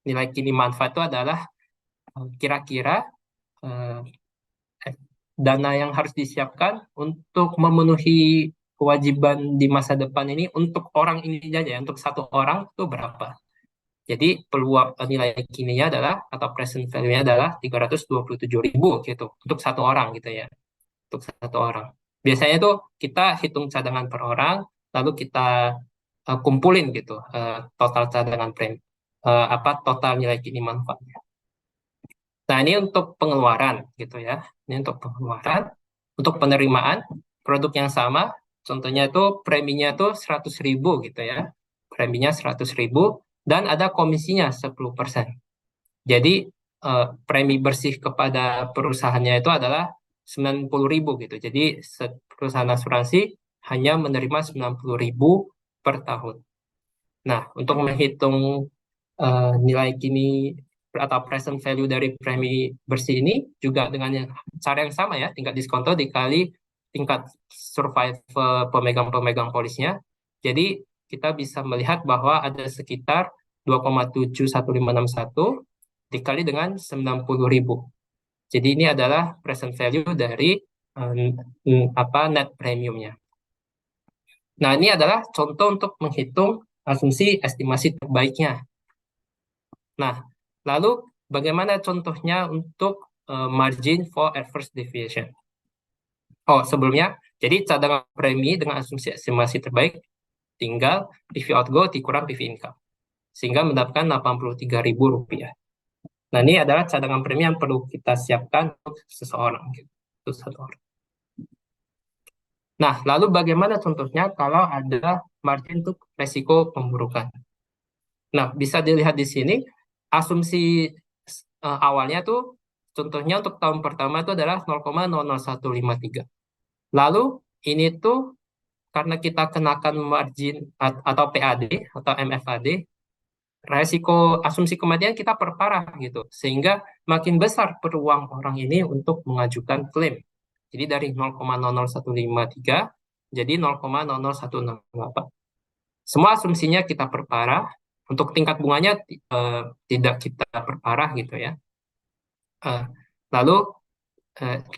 nilai kini manfaat itu adalah kira-kira eh, dana yang harus disiapkan untuk memenuhi kewajiban di masa depan ini untuk orang ini saja, untuk satu orang itu berapa. Jadi peluang nilai kininya adalah atau present value-nya adalah 327.000 gitu untuk satu orang gitu ya. Untuk satu orang. Biasanya itu kita hitung cadangan per orang, lalu kita kumpulin gitu total cadangan premi, apa total nilai kini manfaatnya. Nah, ini untuk pengeluaran gitu ya. Ini untuk pengeluaran. Untuk penerimaan produk yang sama, contohnya itu preminya itu 100.000 gitu ya. Preminya 100.000 dan ada komisinya 10%. Jadi premi bersih kepada perusahaannya itu adalah 90.000 gitu. Jadi perusahaan asuransi hanya menerima 90.000 per tahun. Nah, untuk menghitung nilai kini atau present value dari premi bersih ini juga dengan cara yang sama ya, tingkat diskonto dikali tingkat survive pemegang-pemegang polisnya. Jadi kita bisa melihat bahwa ada sekitar 2,71561 dikali dengan 90.000. Jadi ini adalah present value dari apa net premiumnya. Nah, ini adalah contoh untuk menghitung asumsi estimasi terbaiknya. Nah, lalu bagaimana contohnya untuk margin for adverse deviation? Oh, sebelumnya, jadi cadangan premi dengan asumsi estimasi terbaik tinggal PV outgo dikurang PV income. Sehingga mendapatkan Rp83.000. Nah, ini adalah cadangan premi yang perlu kita siapkan untuk seseorang. Gitu. Untuk satu orang. Nah, lalu bagaimana contohnya kalau ada margin untuk resiko pemburukan? Nah, bisa dilihat di sini, asumsi awalnya tuh, contohnya untuk tahun pertama itu adalah 0,00153. Lalu ini tuh karena kita kenakan margin atau PAD atau MFAD, resiko asumsi kematian kita perparah gitu. Sehingga makin besar peluang orang ini untuk mengajukan klaim. Jadi dari 0,00153 jadi 0,00168. Semua asumsinya kita perparah. Untuk tingkat bunganya tidak kita perparah gitu ya. Eh, lalu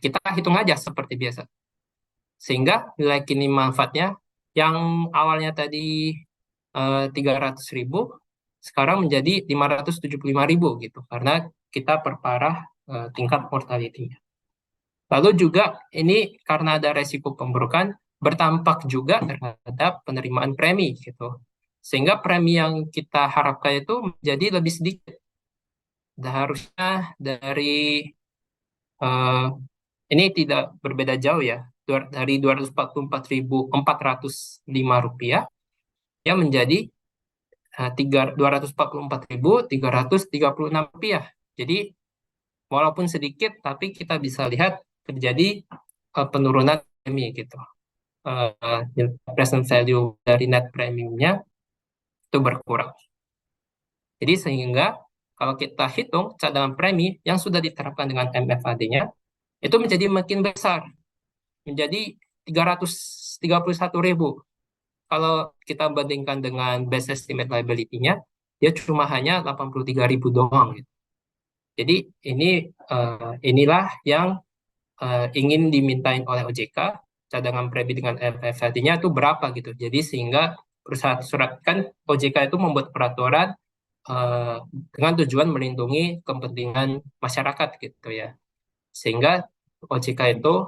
kita hitung aja seperti biasa. Sehingga nilai kini manfaatnya yang awalnya tadi 300.000 sekarang menjadi 575.000 gitu karena kita perparah tingkat mortality-nya. Lalu juga ini karena ada resiko pemburukan berdampak juga terhadap penerimaan premi gitu. Sehingga premi yang kita harapkan itu menjadi lebih sedikit. Harusnya dari eh, ini tidak berbeda jauh ya. Dari 244.405 rupiah ya menjadi 244.336 rupiah. Jadi walaupun sedikit tapi kita bisa lihat terjadi penurunan premi gitu. Present value dari net premiumnya itu berkurang. Jadi sehingga kalau kita hitung cadangan premi yang sudah diterapkan dengan MFAD-nya itu menjadi makin besar, menjadi 331.000. Kalau kita bandingkan dengan best estimate liability-nya, dia cuma hanya 83.000 doang gitu. Jadi inilah yang ingin dimintain oleh OJK, cadangan premi dengan MFAD-nya itu berapa gitu. Jadi sehingga perusahaan surat kan OJK itu membuat peraturan eh, dengan tujuan melindungi kepentingan masyarakat gitu ya. Sehingga OJK itu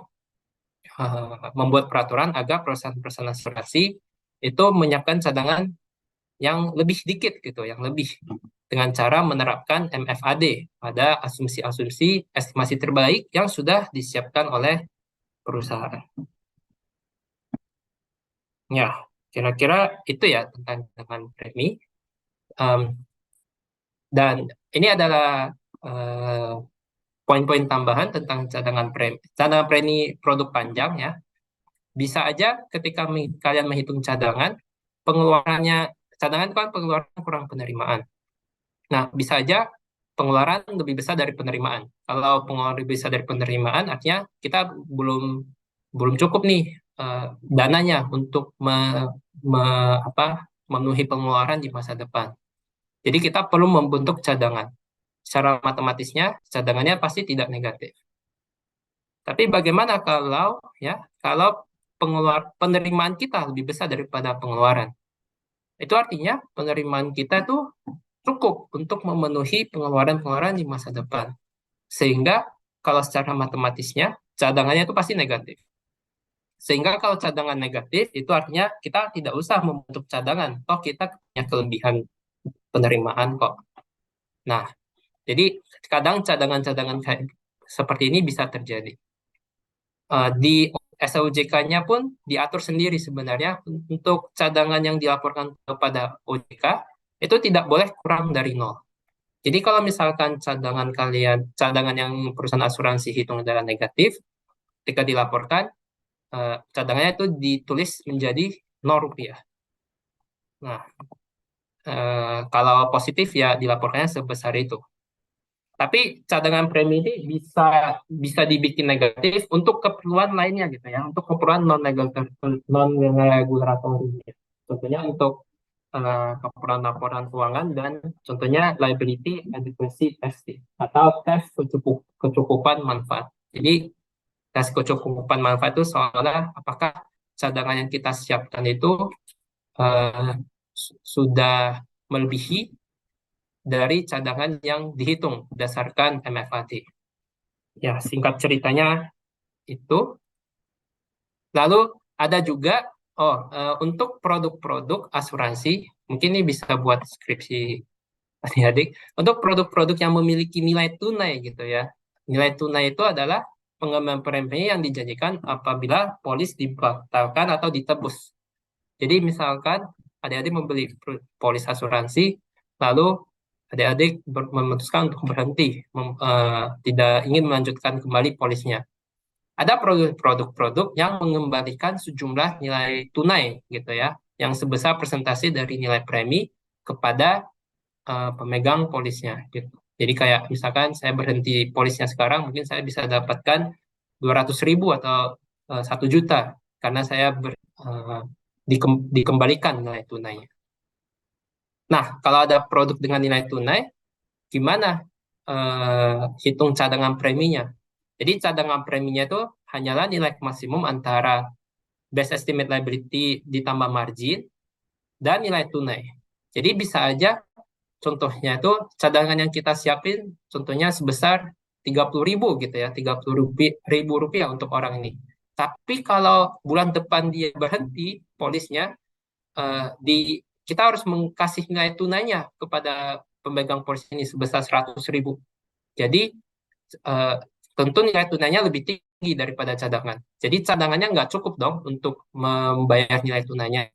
membuat peraturan agar perusahaan-perusahaan asuransi itu menyiapkan cadangan yang lebih sedikit gitu, yang lebih dengan cara menerapkan MFAD pada asumsi-asumsi estimasi terbaik yang sudah disiapkan oleh perusahaan. Ya, kira-kira itu ya tentang cadangan premi. Um, dan ini adalah uh, poin-poin tambahan tentang cadangan premi produk panjang ya. Bisa aja ketika kalian menghitung cadangan, pengeluarannya cadangan itu kan pengeluaran kurang penerimaan. Nah, bisa aja pengeluaran lebih besar dari penerimaan. Kalau pengeluaran lebih besar dari penerimaan, artinya kita belum belum cukup nih dananya untuk apa, memenuhi pengeluaran di masa depan. Jadi kita perlu membentuk cadangan. Secara matematisnya, cadangannya pasti tidak negatif. Tapi bagaimana kalau penerimaan kita lebih besar daripada pengeluaran? Itu artinya penerimaan kita tuh cukup untuk memenuhi pengeluaran-pengeluaran di masa depan. Sehingga kalau secara matematisnya, cadangannya itu pasti negatif. Sehingga kalau cadangan negatif, itu artinya kita tidak usah membentuk cadangan. Toh kita punya kelebihan penerimaan kok. Nah, jadi kadang cadangan-cadangan kayak seperti ini bisa terjadi. Di SOJK-nya pun diatur sendiri sebenarnya untuk cadangan yang dilaporkan kepada OJK itu tidak boleh kurang dari nol. Jadi kalau misalkan cadangan yang perusahaan asuransi hitung adalah negatif, ketika dilaporkan, cadangannya itu ditulis menjadi 0 rupiah. Nah, kalau positif ya dilaporkannya sebesar itu. Tapi cadangan premi ini bisa dibikin negatif untuk keperluan lainnya gitu ya, untuk keperluan non-regulatory. Contohnya untuk laporan laporan keuangan dan contohnya liability adequacy testing atau tes kecukupan manfaat. Jadi tes kecukupan manfaat itu soalnya apakah cadangan yang kita siapkan itu uh, sudah melebihi dari cadangan yang dihitung berdasarkan MFAD. Ya, singkat ceritanya itu. Lalu ada juga untuk produk-produk asuransi, mungkin ini bisa buat skripsi adik-adik, untuk produk-produk yang memiliki nilai tunai gitu ya. Nilai tunai itu adalah pengembangan premi yang dijanjikan apabila polis dibatalkan atau ditebus. Jadi misalkan adik-adik membeli polis asuransi, lalu adik-adik memutuskan untuk berhenti, tidak ingin melanjutkan kembali polisnya. ada produk-produk yang mengembalikan sejumlah nilai tunai gitu ya, yang sebesar persentase dari nilai premi kepada pemegang polisnya gitu. Jadi kayak misalkan saya berhenti polisnya sekarang, mungkin saya bisa dapatkan 200.000 atau 1 juta karena saya dikembalikan nilai tunainya. Nah, kalau ada produk dengan nilai tunai, gimana hitung cadangan preminya? Jadi cadangan preminya itu hanyalah nilai maksimum antara best estimate liability ditambah margin dan nilai tunai. Jadi bisa aja contohnya itu cadangan yang kita siapin contohnya sebesar 30.000 gitu ya, 30.000 rupiah untuk orang ini. Tapi kalau bulan depan dia berhenti polisnya, kita harus mengkasih nilai tunainya kepada pemegang polis ini sebesar 100.000. Jadi eh, tentu nilai tunainya lebih tinggi daripada cadangan. Jadi cadangannya nggak cukup dong untuk membayar nilai tunainya.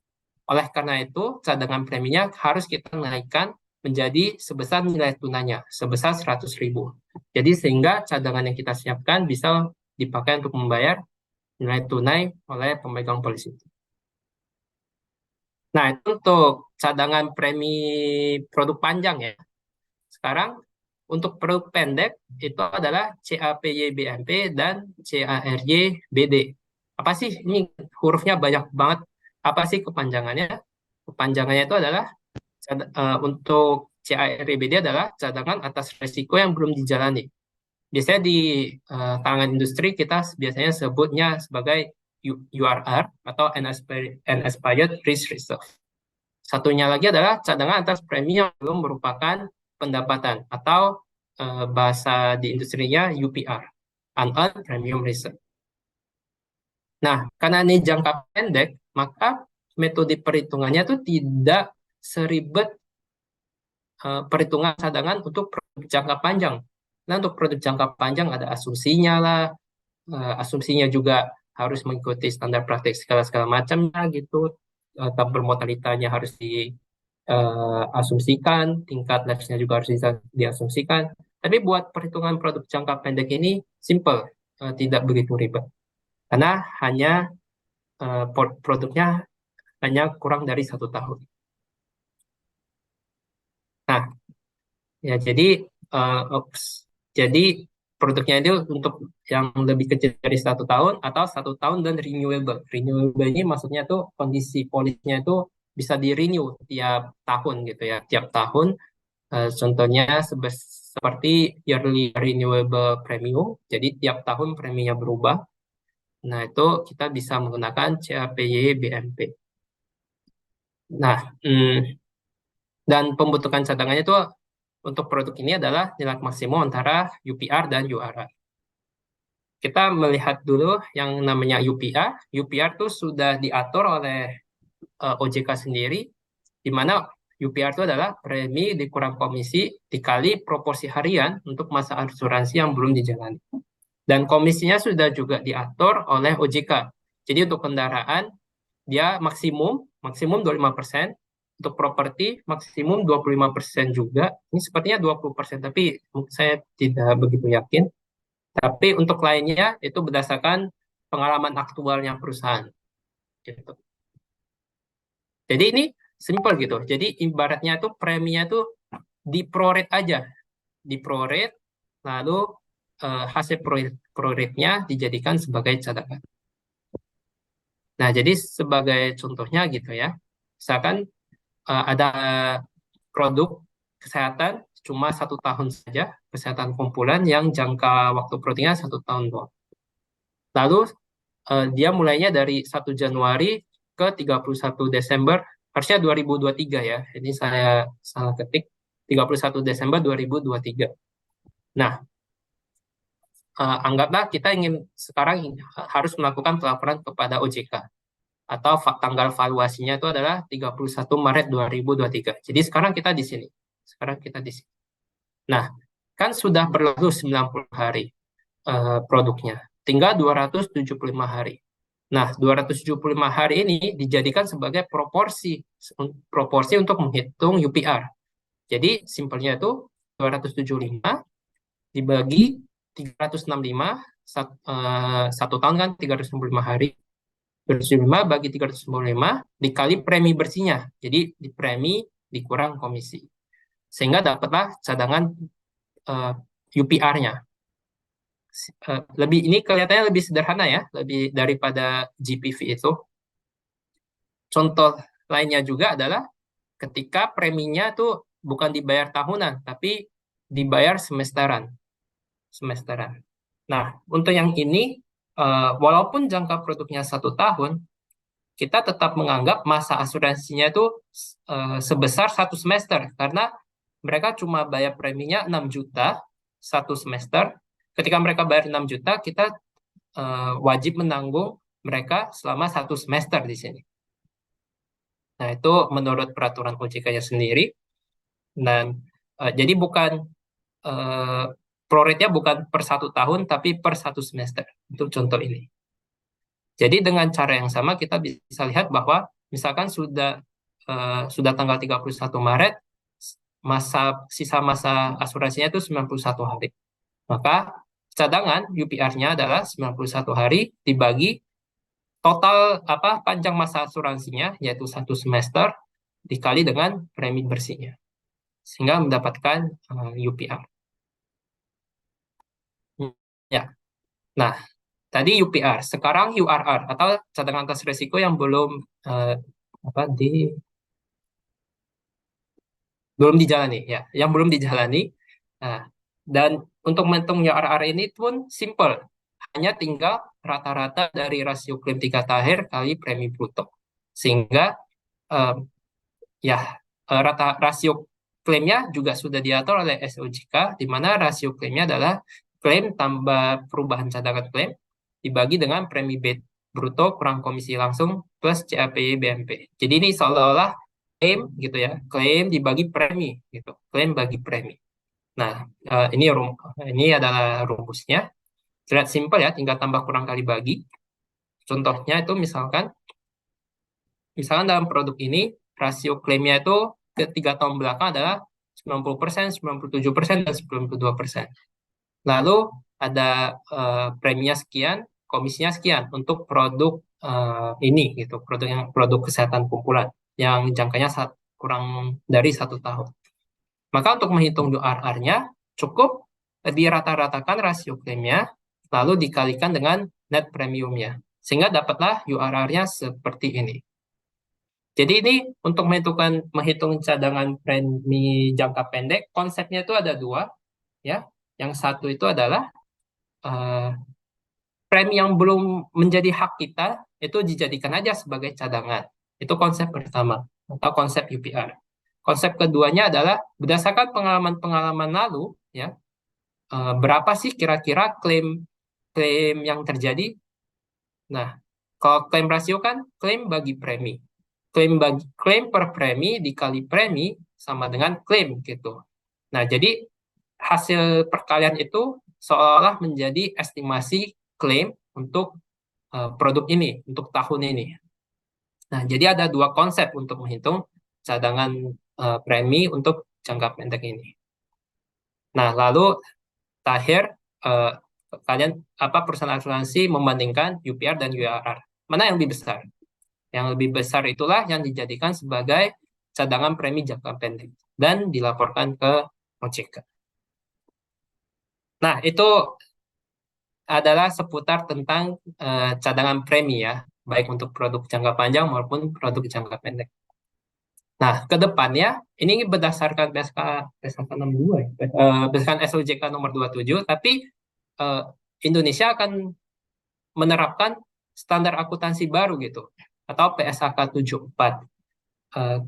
Oleh karena itu, cadangan preminya harus kita naikkan menjadi sebesar nilai tunainya, sebesar 100.000. Jadi sehingga cadangan yang kita siapkan bisa dipakai untuk membayar nilai tunai oleh pemegang polis itu. Nah, itu untuk cadangan premi produk panjang ya. Sekarang untuk produk pendek itu adalah CAPYBMP dan CARYBD. Apa sih? Ini hurufnya banyak banget. Apa sih kepanjangannya? Kepanjangannya itu adalah untuk CARYBD adalah cadangan atas risiko yang belum dijalani. Biasanya di kalangan industri kita biasanya sebutnya sebagai URR atau Unexpired Risk Reserve. Satunya lagi adalah cadangan atas premi yang belum merupakan pendapatan atau bahasa di industrinya UPR, Unearned Premium Reserve. Nah, karena ini jangka pendek, maka metode perhitungannya itu tidak seribet perhitungan cadangan untuk produk jangka panjang. Nah, untuk produk jangka panjang ada asumsinya lah, asumsinya juga harus mengikuti standar praktik segala macamnya gitu. Tabel mortalitasnya harus diasumsikan, tingkat lapse-nya juga harus diasumsikan. Tapi buat perhitungan produk jangka pendek ini simple, tidak begitu ribet. Karena hanya produknya hanya kurang dari 1 tahun. Nah, ya jadi produknya itu untuk yang lebih kecil dari 1 tahun atau 1 tahun dan renewable. Renewable ini maksudnya tuh kondisi polisnya itu bisa di renew tiap tahun gitu ya, tiap tahun. Contohnya seperti yearly renewable premium. Jadi tiap tahun preminya berubah. Nah itu kita bisa menggunakan CAPY BMP. Nah, dan pembentukan cadangannya itu untuk produk ini adalah nilai maksimum antara UPR dan URR. Kita melihat dulu yang namanya UPR. UPR itu sudah diatur oleh OJK sendiri, di mana UPR itu adalah premi dikurang komisi dikali proporsi harian untuk masa asuransi yang belum dijalani. Dan komisinya sudah juga diatur oleh OJK. Jadi untuk kendaraan dia maksimum 25%, untuk properti maksimum 25% juga. Ini sepertinya 20%, tapi saya tidak begitu yakin. Tapi untuk lainnya itu berdasarkan pengalaman aktualnya perusahaan. Gitu. Jadi ini simple gitu. Jadi ibaratnya tuh preminya tuh diprorate aja, diprorate, lalu hasil prorate-nya dijadikan sebagai cadangan. Nah, jadi sebagai contohnya gitu ya, misalkan ada produk kesehatan cuma 1 tahun saja, kesehatan kumpulan yang jangka waktu produknya 1 tahun doang. Lalu dia mulainya dari 1 Januari ke 31 Desember, harusnya 2023 ya. Ini saya salah ketik, 31 Desember 2023. Nah, anggaplah kita ingin sekarang harus melakukan pelaporan kepada OJK atau tanggal valuasinya itu adalah 31 Maret 2023. Jadi sekarang kita di sini. Sekarang kita di sini. Nah, kan sudah berlalu 90 hari produknya. Tinggal 275 hari. Nah, 275 hari ini dijadikan sebagai proporsi untuk menghitung UPR. Jadi simpelnya itu 275 dibagi 365 satu tahun kan 365 hari. 365 bagi 365 dikali premi bersihnya. Jadi di premi dikurang komisi. Sehingga dapatlah cadangan UPR-nya. Lebih ini kelihatannya lebih sederhana ya, lebih daripada GPV itu. Contoh lainnya juga adalah ketika preminya tuh bukan dibayar tahunan, tapi dibayar semesteran. Semesteran. Nah, untuk yang ini, walaupun jangka produknya 1 tahun, kita tetap menganggap masa asuransinya itu sebesar 1 semester, karena mereka cuma bayar preminya 6 juta 1 semester. Ketika mereka bayar 6 juta, kita wajib menanggung mereka selama 1 semester di sini. Nah, itu menurut peraturan OJK-nya sendiri. Dan jadi bukan pro rate-nya bukan per 1 tahun, tapi per 1 semester. Untuk contoh ini. Jadi dengan cara yang sama kita bisa lihat bahwa misalkan sudah tanggal 31 Maret, sisa masa asuransinya itu 91 hari. Maka cadangan UPR-nya adalah 91 hari dibagi total panjang masa asuransinya, yaitu 1 semester, dikali dengan premi bersihnya. Sehingga mendapatkan UPR. Ya. Nah, tadi UPR, sekarang URR atau cadangan atas risiko yang belum eh, apa di belum dijalani ya, yang belum dijalani. Nah, dan untuk menghitung URR ini pun simple, hanya tinggal rata-rata dari rasio klaim tingkat akhir kali premi bruto. Sehingga eh, ya rata rasio klaimnya juga sudah diatur oleh SOJK, di mana rasio klaimnya adalah klaim tambah perubahan cadangan klaim dibagi dengan premi bruto kurang komisi langsung plus CAPY BMP. Jadi ini seolah-olah klaim gitu ya, klaim dibagi premi gitu, klaim bagi premi. Nah, ini adalah rumusnya. Terlihat simpel ya, tinggal tambah kurang kali bagi. Contohnya itu misalkan dalam produk ini rasio klaimnya itu ke 3 tahun belakang adalah 90%, 97%, dan 92%. Lalu ada preminya sekian, komisinya sekian untuk produk ini gitu, produk kesehatan kumpulan yang jangkanya kurang dari 1 tahun. Maka untuk menghitung URR-nya cukup dirata-ratakan rasio klaimnya, lalu dikalikan dengan net premiumnya, sehingga dapatlah URR-nya seperti ini. Jadi ini untuk menghitung cadangan premi jangka pendek, konsepnya itu ada dua, ya. Yang satu itu adalah eh, premi yang belum menjadi hak kita itu dijadikan aja sebagai cadangan. Itu konsep pertama atau konsep UPR. Konsep keduanya adalah berdasarkan pengalaman-pengalaman lalu, ya, berapa sih kira-kira klaim klaim yang terjadi? Nah, kalau klaim rasio kan klaim bagi premi. Klaim per premi dikali premi sama dengan klaim gitu. Nah, jadi hasil perkalian itu seolah menjadi estimasi klaim untuk produk ini, untuk tahun ini. Nah, jadi ada dua konsep untuk menghitung cadangan premi untuk jangka pendek ini. Nah, lalu terakhir eh, kalian perusahaan asuransi membandingkan UPR dan URR. Mana yang lebih besar? Yang lebih besar itulah yang dijadikan sebagai cadangan premi jangka pendek dan dilaporkan ke OJK. Nah, itu adalah seputar tentang cadangan premi ya, baik untuk produk jangka panjang maupun produk jangka pendek. Nah, ke depannya, ini berdasarkan BSK 62 ya, berdasarkan SOJK nomor 27, tapi eh, Indonesia akan menerapkan standar akuntansi baru gitu, atau PSAK 74. Eh,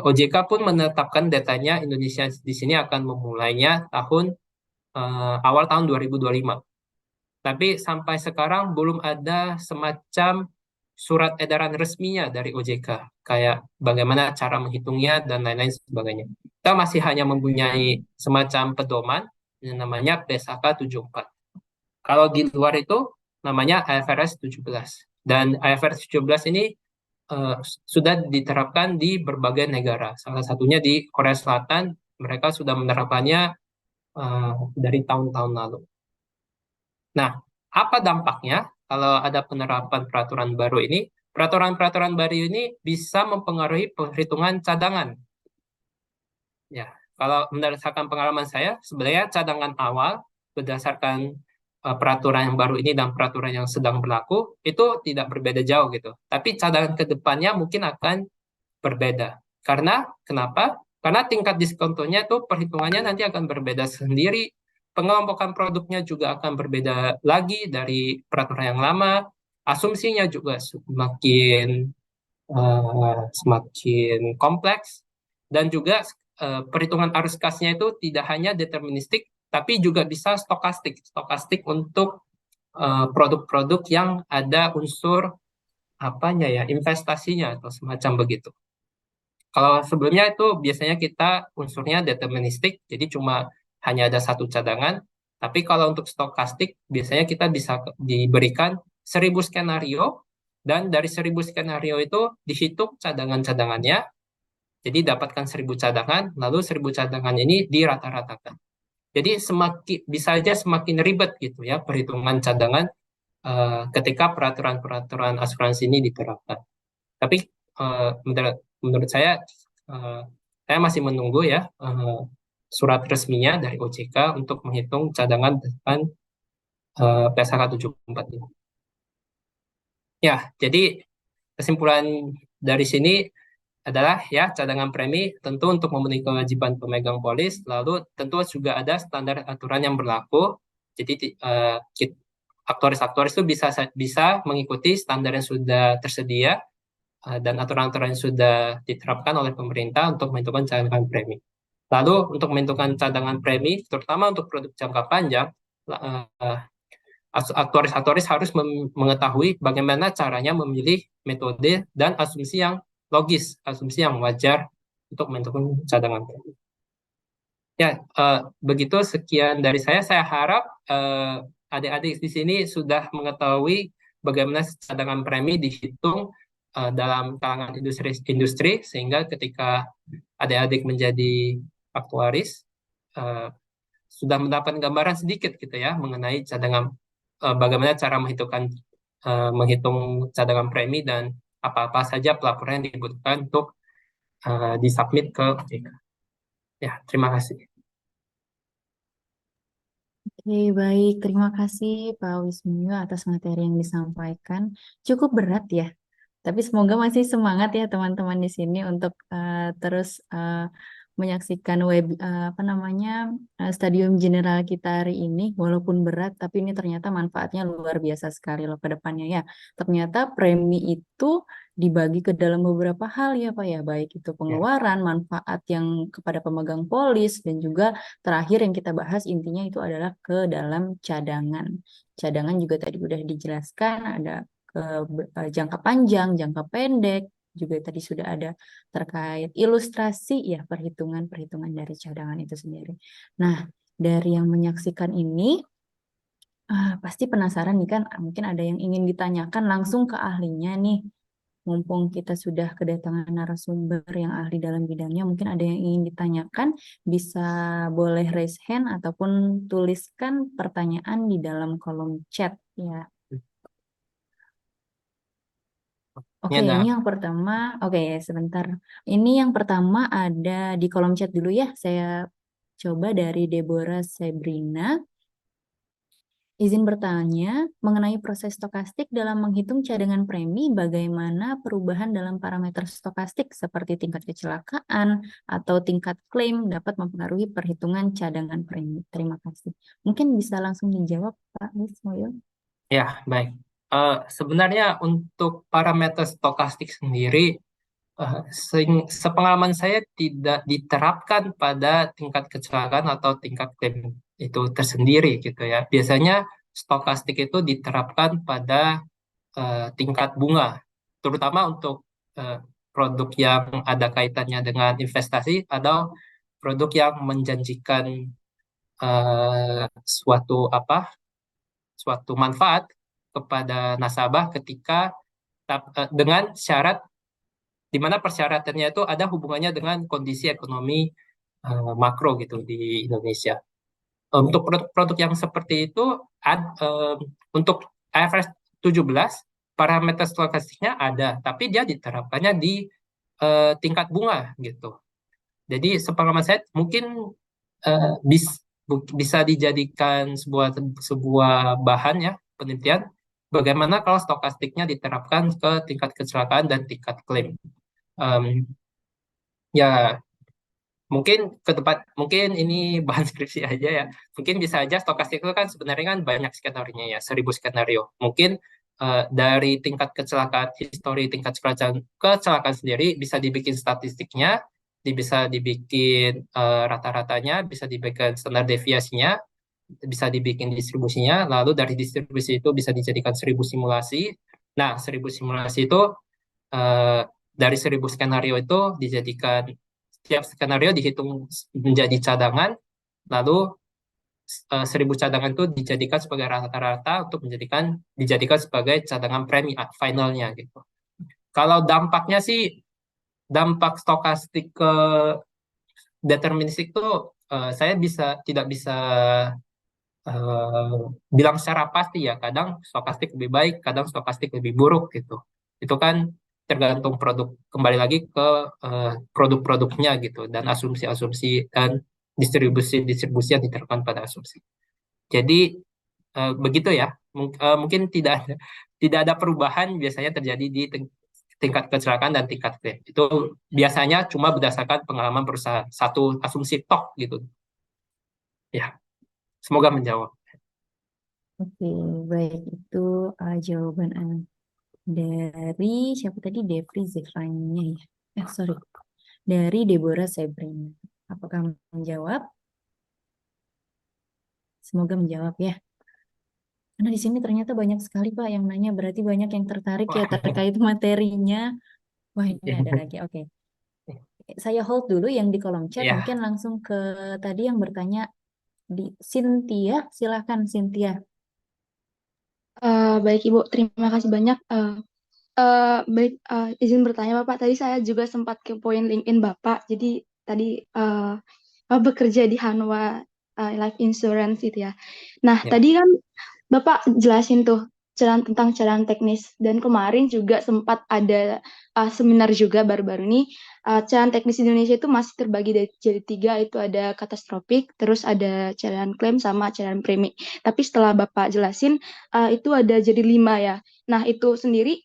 OJK pun menetapkan datanya Indonesia di sini akan memulainya awal tahun 2025. Tapi sampai sekarang belum ada semacam surat edaran resminya dari OJK, kayak bagaimana cara menghitungnya dan lain-lain sebagainya. Kita masih hanya mempunyai semacam pedoman yang namanya PSAK 74. Kalau di luar itu namanya IFRS 17. Dan IFRS 17 ini sudah diterapkan di berbagai negara. Salah satunya di Korea Selatan, mereka sudah menerapkannya dari tahun-tahun lalu. Nah, apa dampaknya kalau ada penerapan peraturan baru ini? Peraturan-peraturan baru ini bisa mempengaruhi perhitungan cadangan. Ya, kalau berdasarkan pengalaman saya, sebenarnya cadangan awal berdasarkan peraturan yang baru ini dan peraturan yang sedang berlaku itu tidak berbeda jauh gitu. Tapi cadangan ke depannya mungkin akan berbeda. Karena kenapa? Karena tingkat diskontonya itu perhitungannya nanti akan berbeda sendiri. Pengelompokan produknya juga akan berbeda lagi dari peraturan yang lama. Asumsinya juga semakin kompleks dan juga perhitungan arus kasnya itu tidak hanya deterministik tapi juga bisa stokastik. Stokastik untuk produk-produk yang ada unsur apanya ya, investasinya atau semacam begitu. Kalau sebelumnya itu biasanya kita unsurnya deterministik, jadi cuma hanya ada satu cadangan. Tapi kalau untuk stokastik, biasanya kita bisa diberikan 1.000 skenario, dan dari 1.000 skenario itu dihitung cadangan-cadangannya, jadi dapatkan 1.000 cadangan, lalu 1.000 cadangan ini dirata-ratakan. Jadi semakin bisa aja semakin ribet gitu ya perhitungan cadangan ketika peraturan-peraturan asuransi ini diterapkan. Tapi menurut eh, saya masih menunggu ya surat resminya dari OJK untuk menghitung cadangan dengan PSHK 74 ini. Ya, jadi kesimpulan dari sini adalah ya cadangan premi tentu untuk memenuhi kewajiban pemegang polis, lalu tentu juga ada standar aturan yang berlaku. Jadi aktoris-aktoris itu bisa mengikuti standar yang sudah tersedia dan aturan-aturan yang sudah diterapkan oleh pemerintah untuk menentukan cadangan premi. Lalu untuk menentukan cadangan premi, terutama untuk produk jangka panjang, eh, aktoris-aktoris harus mengetahui bagaimana caranya memilih metode dan asumsi yang logis, asumsi yang wajar untuk menentukan cadangan premi. Ya, begitu sekian dari saya. Saya harap adik-adik di sini sudah mengetahui bagaimana cadangan premi dihitung dalam kalangan industri, sehingga ketika adik-adik menjadi aktuaris, eh, sudah mendapat gambaran sedikit gitu ya mengenai cadangan, bagaimana cara menghitung cadangan premi dan apa-apa saja pelaporan yang dibutuhkan untuk disubmit ke OJK. Ya, terima kasih. Oke, baik. Terima kasih Pak Wisnu atas materi yang disampaikan. Cukup berat ya, tapi semoga masih semangat ya teman-teman di sini untuk terus menyaksikan apa namanya Stadium General kita hari ini. Walaupun berat, tapi ini ternyata manfaatnya luar biasa sekali loh ke depannya ya. Ternyata premi itu dibagi ke dalam beberapa hal ya Pak ya, baik itu Ya. pengeluaran, manfaat yang kepada pemegang polis, dan juga terakhir yang kita bahas intinya itu adalah ke dalam cadangan. Cadangan juga tadi udah dijelaskan ada ke jangka panjang, jangka pendek, juga tadi sudah ada terkait ilustrasi ya perhitungan-perhitungan dari cadangan itu sendiri. Nah, dari yang menyaksikan ini pasti penasaran nih kan, mungkin ada yang ingin ditanyakan langsung ke ahlinya nih. Mumpung kita sudah kedatangan narasumber yang ahli dalam bidangnya, mungkin ada yang ingin ditanyakan, bisa boleh raise hand ataupun tuliskan pertanyaan di dalam kolom chat ya. Ini Oke, ada. ini yang pertama. Oke, sebentar. Ini yang pertama ada di kolom chat dulu ya. Saya coba dari Deborah Sebrina. Izin bertanya mengenai proses stokastik dalam menghitung cadangan premi, bagaimana perubahan dalam parameter stokastik seperti tingkat kecelakaan atau tingkat klaim dapat mempengaruhi perhitungan cadangan premi. Terima kasih. Mungkin bisa langsung dijawab, Pak Wismoyo. Ya, baik. Sebenarnya untuk parameter stokastik sendiri, sepengalaman saya tidak diterapkan pada tingkat kecelakaan atau tingkat klaim itu tersendiri gitu ya. Biasanya stokastik itu diterapkan pada tingkat bunga, terutama untuk eh, produk yang ada kaitannya dengan investasi atau produk yang menjanjikan suatu suatu manfaat kepada nasabah ketika dengan syarat di mana persyaratannya itu ada hubungannya dengan kondisi ekonomi makro gitu di Indonesia. Untuk produk-produk yang seperti itu, untuk IFRS 17, parameter stokastiknya ada, tapi dia diterapkannya di tingkat bunga gitu. Jadi sepengalaman saya mungkin eh, bis- bisa dijadikan sebuah bahan ya penelitian bagaimana kalau stokastiknya diterapkan ke tingkat kecelakaan dan tingkat klaim. Em, ya mungkin ke depan, mungkin ini bahan skripsi aja ya. Mungkin bisa aja stokastik itu kan sebenarnya kan banyak skenario ya, 1.000 skenario. Mungkin dari tingkat kecelakaan, histori tingkat kecelakaan sendiri bisa dibikin statistiknya, bisa dibikin rata-ratanya, bisa dibikin standar deviasinya, bisa dibikin distribusinya, lalu dari distribusi itu bisa dijadikan 1.000 simulasi. Nah, 1.000 simulasi itu eh, dari 1.000 skenario itu dijadikan setiap skenario dihitung menjadi cadangan, lalu 1.000 cadangan itu dijadikan sebagai rata-rata untuk dijadikan sebagai cadangan premi finalnya gitu. Kalau dampaknya sih, dampak stokastik ke deterministik itu saya tidak bisa eh, bilang secara pasti ya. Kadang stokastik lebih baik, kadang stokastik lebih buruk gitu. Itu kan tergantung produk, kembali lagi ke produk-produknya gitu dan asumsi-asumsi dan distribusi-distribusi yang diterapkan pada asumsi. Jadi begitu ya. Mungkin tidak ada perubahan biasanya terjadi di tingkat kecelakaan dan tingkat klaim. Itu biasanya cuma berdasarkan pengalaman perusahaan. Satu asumsi tok gitu. Ya, semoga menjawab. Oke, baik itu jawaban dari siapa tadi Devri Zefrania ya? Sorry, dari Deborah Sabrina. Apakah menjawab? Semoga menjawab ya. Karena di sini ternyata banyak sekali Pak yang nanya, berarti banyak yang tertarik ya Wah, terkait materinya. Wah, ini ada lagi. Oke. Saya hold dulu yang di kolom chat, ya, mungkin langsung ke tadi yang bertanya di Cynthia. Silahkan Cynthia. Baik Ibu, terima kasih banyak. Baik, izin bertanya Bapak, tadi saya juga sempat kepoin LinkedIn Bapak. Jadi tadi Bapak bekerja di Hanwha Life Insurance itu ya. Nah, ya. tadi kan Bapak jelasin tuh tentang cadangan teknis dan kemarin juga sempat ada seminar juga baru-baru ini. Cadangan teknis di Indonesia itu masih terbagi jadi tiga, itu ada katastropik, terus ada cadangan klaim sama cadangan premi. Tapi setelah Bapak jelasin itu ada jadi 5 ya. Nah, itu sendiri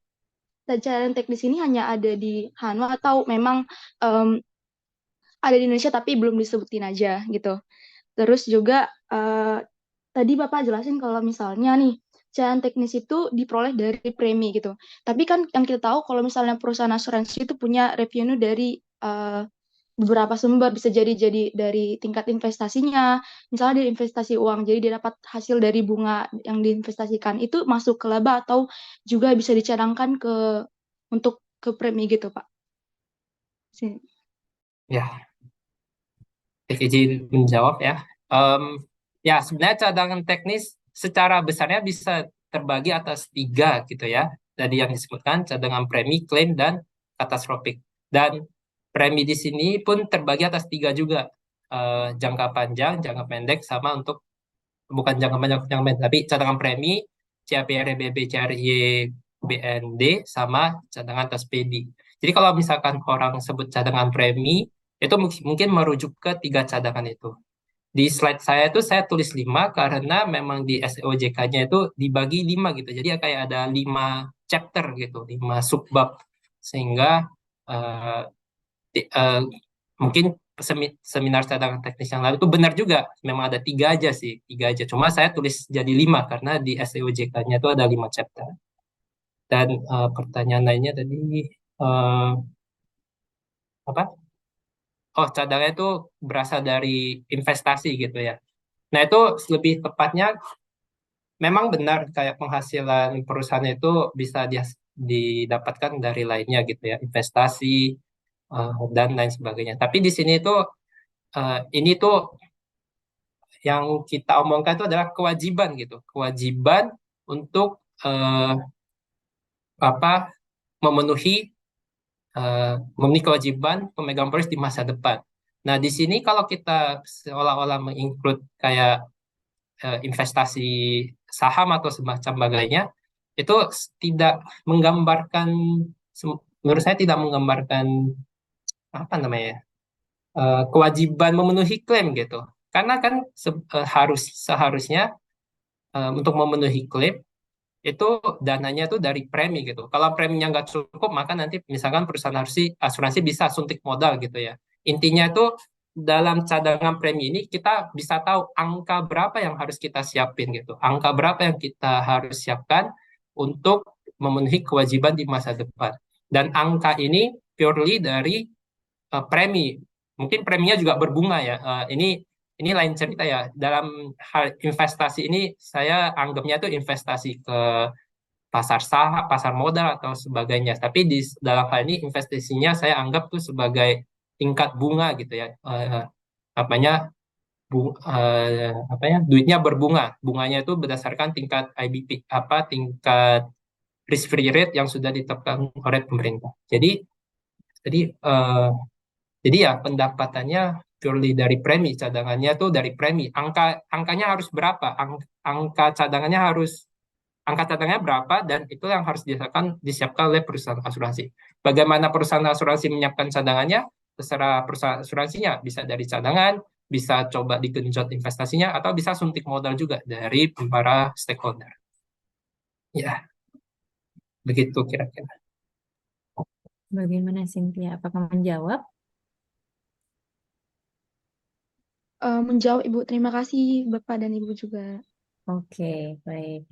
cadangan teknis ini hanya ada di Hanwha atau memang em, ada di Indonesia tapi belum disebutin aja gitu. Terus juga tadi Bapak jelasin kalau misalnya nih cadangan teknis itu diperoleh dari premi gitu. Tapi kan yang kita tahu kalau misalnya perusahaan asuransi itu punya revenue dari beberapa sumber, bisa jadi dari tingkat investasinya, misalnya dari investasi uang, jadi dia dapat hasil dari bunga yang diinvestasikan itu masuk ke laba atau juga bisa dicadangkan untuk ke premi gitu Pak. Sini. Ya, izin menjawab ya. Em, ya, sebenarnya cadangan teknis secara besarnya bisa terbagi atas tiga gitu ya. Tadi yang disebutkan cadangan premi, klaim, dan katastropik. Dan premi di sini pun terbagi atas tiga juga. Jangka panjang, jangka pendek, sama untuk bukan jangka panjang, jangka pendek, tapi cadangan premi, CAPRBB, CRY, BND, sama cadangan atas PD. Jadi kalau misalkan orang sebut cadangan premi, itu mungkin merujuk ke tiga cadangan itu. Di slide saya itu saya tulis 5 karena memang di SEOJK-nya itu dibagi 5 gitu. Jadi ya kayak ada 5 chapter gitu, 5 subbab. Sehingga eh, eh, mungkin seminar cadangan teknis yang lalu itu benar juga. Memang ada tiga aja sih, tiga aja. Cuma saya tulis jadi 5 karena di SEOJK-nya itu ada 5 chapter. Dan pertanyaan lainnya tadi eh, apa? Oh, cadangan itu berasal dari investasi gitu ya. Nah, itu lebih tepatnya memang benar kayak penghasilan perusahaan itu bisa didapatkan dari lainnya gitu ya, investasi dan lain sebagainya. Tapi di sini tuh ini tuh yang kita omongkan itu adalah kewajiban gitu, kewajiban untuk apa memenuhi memenuhi kewajiban pemegang polis di masa depan. Nah, di sini kalau kita seolah-olah menginclude kayak investasi saham atau semacam bagainya, itu tidak menggambarkan, menurut saya tidak menggambarkan apa namanya ya, kewajiban memenuhi klaim gitu. Karena kan seharusnya untuk memenuhi klaim itu dananya itu dari premi gitu. Kalau preminya nggak cukup, maka nanti misalkan perusahaan asuransi bisa suntik modal gitu ya. Intinya itu dalam cadangan premi ini kita bisa tahu angka berapa yang harus kita siapin gitu. Angka berapa yang kita harus siapkan untuk memenuhi kewajiban di masa depan. Dan angka ini purely dari premi. Mungkin preminya juga berbunga ya. Ini lain cerita ya. Dalam hal investasi ini saya anggapnya itu investasi ke pasar saham, pasar modal atau sebagainya. Tapi dalam hal ini investasinya saya anggap tuh sebagai tingkat bunga gitu ya. Apanya apa ya? Duitnya berbunga. Bunganya itu berdasarkan tingkat IBP, tingkat risk free rate yang sudah ditetapkan oleh pemerintah. Jadi eh, jadi ya pendapatannya purely dari premi, cadangannya tuh dari premi. Angkanya harus berapa? Angka cadangannya harus angka cadangannya berapa dan itu yang harus disiapkan oleh perusahaan asuransi. Bagaimana perusahaan asuransi menyiapkan cadangannya? Terserah perusahaan asuransinya, bisa dari cadangan, bisa coba digenjot investasinya, atau bisa suntik modal juga dari para stakeholder. Ya, begitu kira-kira. Bagaimana Cynthia? Apakah menjawab? Menjawab Ibu, terima kasih Bapak dan Ibu juga. Oke, baik.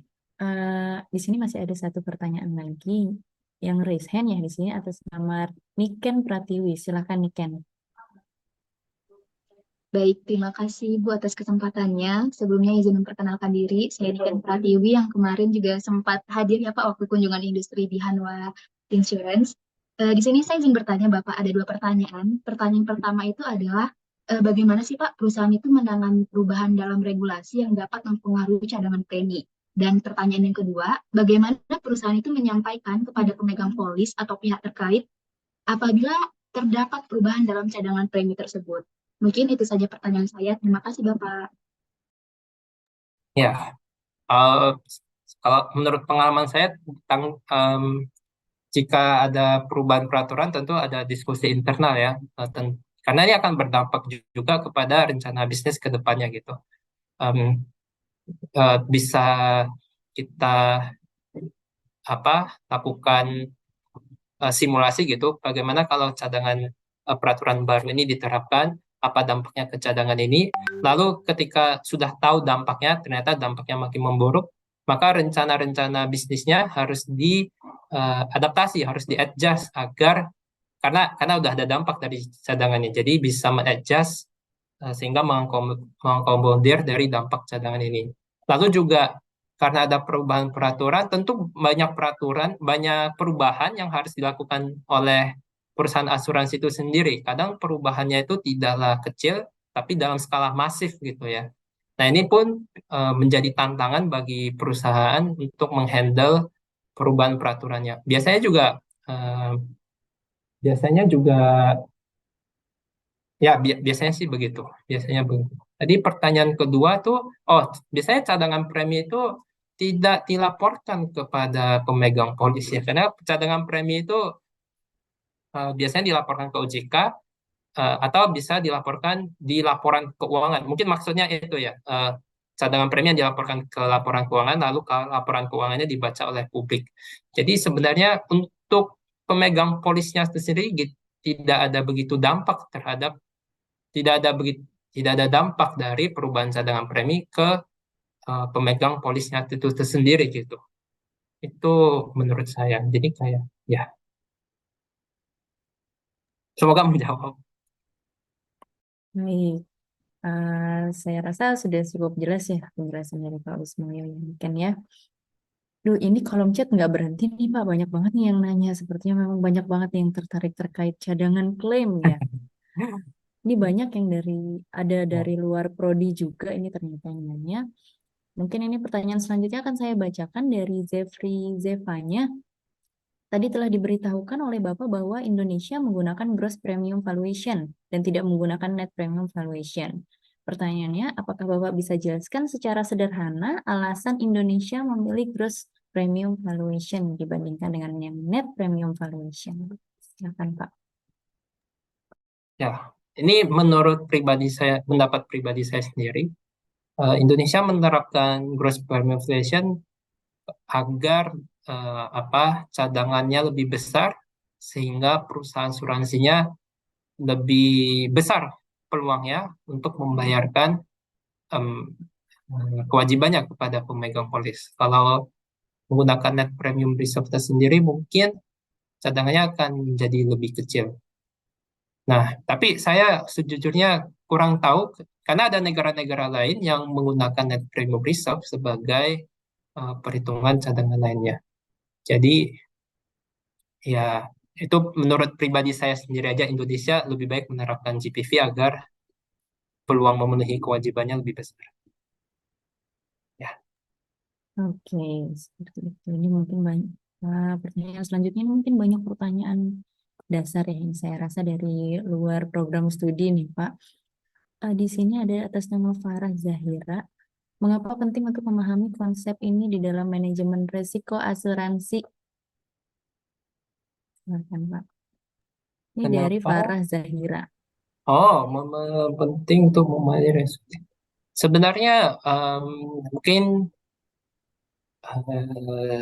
Di sini masih ada satu pertanyaan lagi yang raise hand ya di sini atas nama Niken Pratiwi. Silakan Niken. Baik, terima kasih Bu atas kesempatannya. Sebelumnya izin memperkenalkan diri, saya Niken Pratiwi yang kemarin juga sempat hadir ya Pak waktu kunjungan industri di Hanwha Insurance. Di sini saya izin bertanya Bapak, ada dua pertanyaan. Pertanyaan pertama itu adalah bagaimana sih Pak perusahaan itu menangani perubahan dalam regulasi yang dapat mempengaruhi cadangan premi? Dan pertanyaan yang kedua, bagaimana perusahaan itu menyampaikan kepada pemegang polis atau pihak terkait apabila terdapat perubahan dalam cadangan premi tersebut? Mungkin itu saja pertanyaan saya. Terima kasih, Bapak. Ya, eh, kalau menurut pengalaman saya tentang jika ada perubahan peraturan tentu ada diskusi internal ya, karena ini akan berdampak juga kepada rencana bisnis ke depannya gitu. Em, bisa kita lakukan simulasi gitu, bagaimana kalau cadangan peraturan baru ini diterapkan, apa dampaknya ke cadangan ini, lalu ketika sudah tahu dampaknya, ternyata dampaknya makin memburuk, maka rencana-rencana bisnisnya harus diadaptasi, harus di-adjust agar karena udah ada dampak dari cadangannya, jadi bisa mengadjust sehingga mengakomodir dari dampak cadangan ini. Lalu juga karena ada perubahan peraturan, tentu banyak perubahan yang harus dilakukan oleh perusahaan asuransi itu sendiri. Kadang perubahannya itu tidaklah kecil, tapi dalam skala masif gitu ya. Nah, ini pun menjadi tantangan bagi perusahaan untuk menghandle perubahan peraturannya. Eh, biasanya juga ya, biasanya sih begitu. Biasanya begitu. Tadi pertanyaan kedua tuh, biasanya cadangan premi itu tidak dilaporkan kepada pemegang polis ya, karena cadangan premi itu biasanya dilaporkan ke OJK atau bisa dilaporkan di laporan keuangan. Mungkin maksudnya itu ya, cadangan premi yang dilaporkan ke laporan keuangan, lalu ke laporan keuangannya dibaca oleh publik. Jadi sebenarnya untuk pemegang polisnya itu sendiri tidak ada begitu dampak terhadap tidak ada begitu tidak ada dampak dari perubahan cadangan premi ke pemegang polisnya itu sendiri gitu. Itu menurut saya. Jadi kayak ya, semoga menjawab. Baik. Saya rasa sudah cukup jelas ya penjelasan dari Pak Wismoyo ini kan ya. Duh, ini kolom chat nggak berhenti nih Pak. Banyak banget nih yang nanya. Sepertinya memang banyak banget yang tertarik terkait cadangan klaim ya. Ini banyak yang ada dari luar prodi juga ini ternyata yang nanya. Mungkin ini pertanyaan selanjutnya akan saya bacakan dari Zefri Zevanya. Tadi telah diberitahukan oleh Bapak bahwa Indonesia menggunakan gross premium valuation dan tidak menggunakan net premium valuation. Pertanyaannya, apakah Bapak bisa jelaskan secara sederhana alasan Indonesia memilih gross premium valuation dibandingkan dengan yang net premium valuation? Silakan Pak. Ya, ini menurut pendapat pribadi saya sendiri, Indonesia menerapkan gross premium valuation agar cadangannya lebih besar sehingga perusahaan asuransinya lebih besar peluangnya untuk membayarkan em, kewajibannya kepada pemegang polis. Kalau menggunakan net premium reserve sendiri mungkin cadangannya akan menjadi lebih kecil. Nah, tapi saya sejujurnya kurang tahu karena ada negara-negara lain yang menggunakan net premium reserve sebagai perhitungan cadangan lainnya. Jadi ya itu menurut pribadi saya sendiri aja Indonesia lebih baik menerapkan GPV agar peluang memenuhi kewajibannya lebih besar. Ya, Oke, seperti itu. Ini mungkin banyak pertanyaan selanjutnya ini mungkin banyak pertanyaan dasar ya yang saya rasa dari luar program studi nih Pak. Di sini ada atas nama Farah Zahira. Mengapa penting untuk memahami konsep ini di dalam manajemen risiko asuransi? Silakan Pak. Ini dari kenapa? Farah Zahira. Penting untuk memahami resiko. Sebenarnya mungkin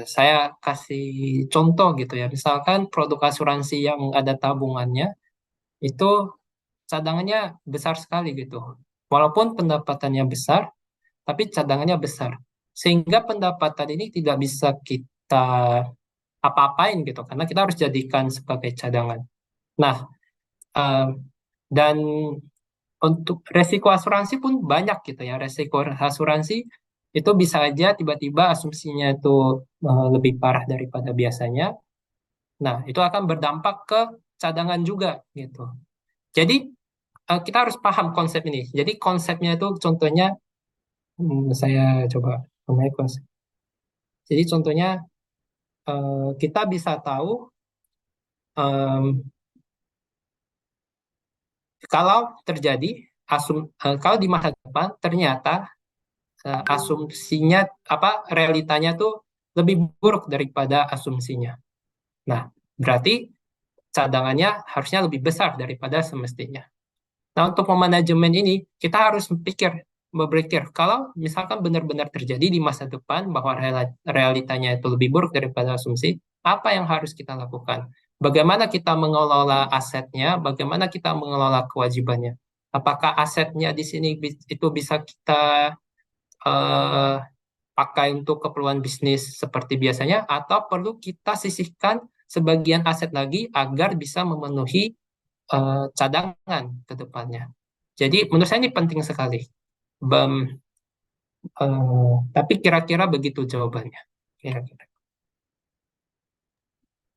saya kasih contoh gitu ya. Misalkan produk asuransi yang ada tabungannya itu cadangannya besar sekali gitu. Walaupun pendapatannya besar, tapi cadangannya besar. Sehingga pendapatan ini tidak bisa kita apa-apain gitu, karena kita harus jadikan sebagai cadangan. Nah, eh, dan untuk resiko asuransi pun banyak gitu ya. Resiko asuransi itu bisa aja tiba-tiba asumsinya itu lebih parah daripada biasanya. Nah, itu akan berdampak ke cadangan juga gitu. Jadi kita harus paham konsep ini. Jadi konsepnya itu contohnya saya coba memahami konsep. Jadi contohnya kita bisa tahu em, kalau terjadi kalau di masa depan ternyata asumsinya realitanya tuh lebih buruk daripada asumsinya. Nah, berarti cadangannya harusnya lebih besar daripada semestinya. Nah, untuk memanajemen ini kita harus berpikir kalau misalkan benar-benar terjadi di masa depan bahwa realitanya itu lebih buruk daripada asumsi, apa yang harus kita lakukan? Bagaimana kita mengelola asetnya? Bagaimana kita mengelola kewajibannya? Apakah asetnya di sini itu bisa kita eh, pakai untuk keperluan bisnis seperti biasanya, atau perlu kita sisihkan sebagian aset lagi agar bisa memenuhi cadangan ke depannya. Jadi menurut saya ini penting sekali. Bem, tapi kira-kira begitu jawabannya. Kira-kira.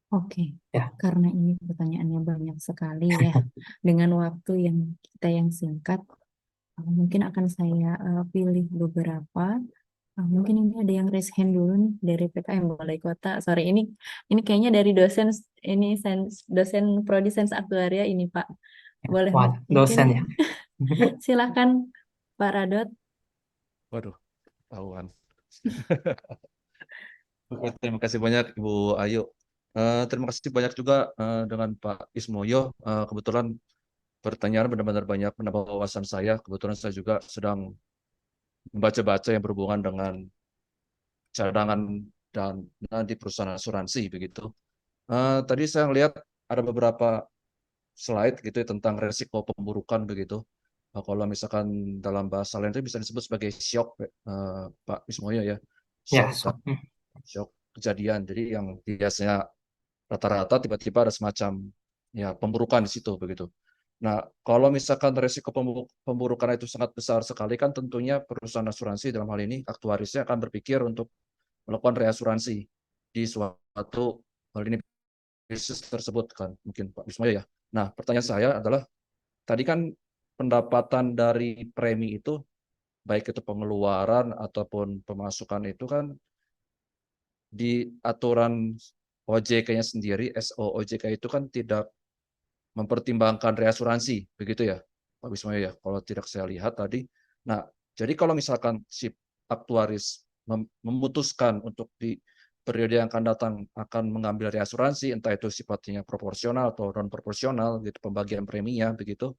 Oke, Ya, karena ini pertanyaannya banyak sekali ya, dengan waktu yang kita yang singkat, mungkin akan saya pilih beberapa. Mungkin ini ada yang raise hand dulu nih dari PKM Balai Kota. Sorry, ini kayaknya dari dosen Prodi Sains Aktuaria ini Pak. Boleh wah, mungkin dosen ya. silakan Pak Radot. Waduh, tahuan. Oke, terima kasih banyak Ibu Ayu. Terima kasih banyak juga dengan Pak Ismoyo. Kebetulan pertanyaan benar-benar banyak menambah wawasan saya. Kebetulan saya juga sedang membaca-baca yang berhubungan dengan cadangan dan di perusahaan asuransi begitu. Tadi saya lihat ada beberapa slide gitu ya, tentang resiko pemburukan begitu. Kalau misalkan dalam bahasa lain itu bisa disebut sebagai shock, Pak Ismoyo ya, Ya, shock shock kejadian. Jadi yang biasanya rata-rata tiba-tiba ada semacam ya pemburukan di situ begitu. Nah, kalau misalkan resiko pemburukan itu sangat besar sekali kan tentunya perusahaan asuransi dalam hal ini aktuarisnya akan berpikir untuk melakukan reasuransi di suatu hal ini bisnis tersebut kan mungkin Pak Bismoyo ya. Nah, pertanyaan saya adalah tadi kan pendapatan dari premi itu baik itu pengeluaran ataupun pemasukan itu kan di aturan OJK-nya sendiri, SO OJK itu kan tidak mempertimbangkan reasuransi, begitu ya, Pak Wismoyo ya. Kalau tidak saya lihat tadi, Nah, jadi kalau misalkan si aktuaris memutuskan untuk di periode yang akan datang akan mengambil reasuransi, entah itu sifatnya proporsional atau non proporsional, gitu pembagian preminya begitu.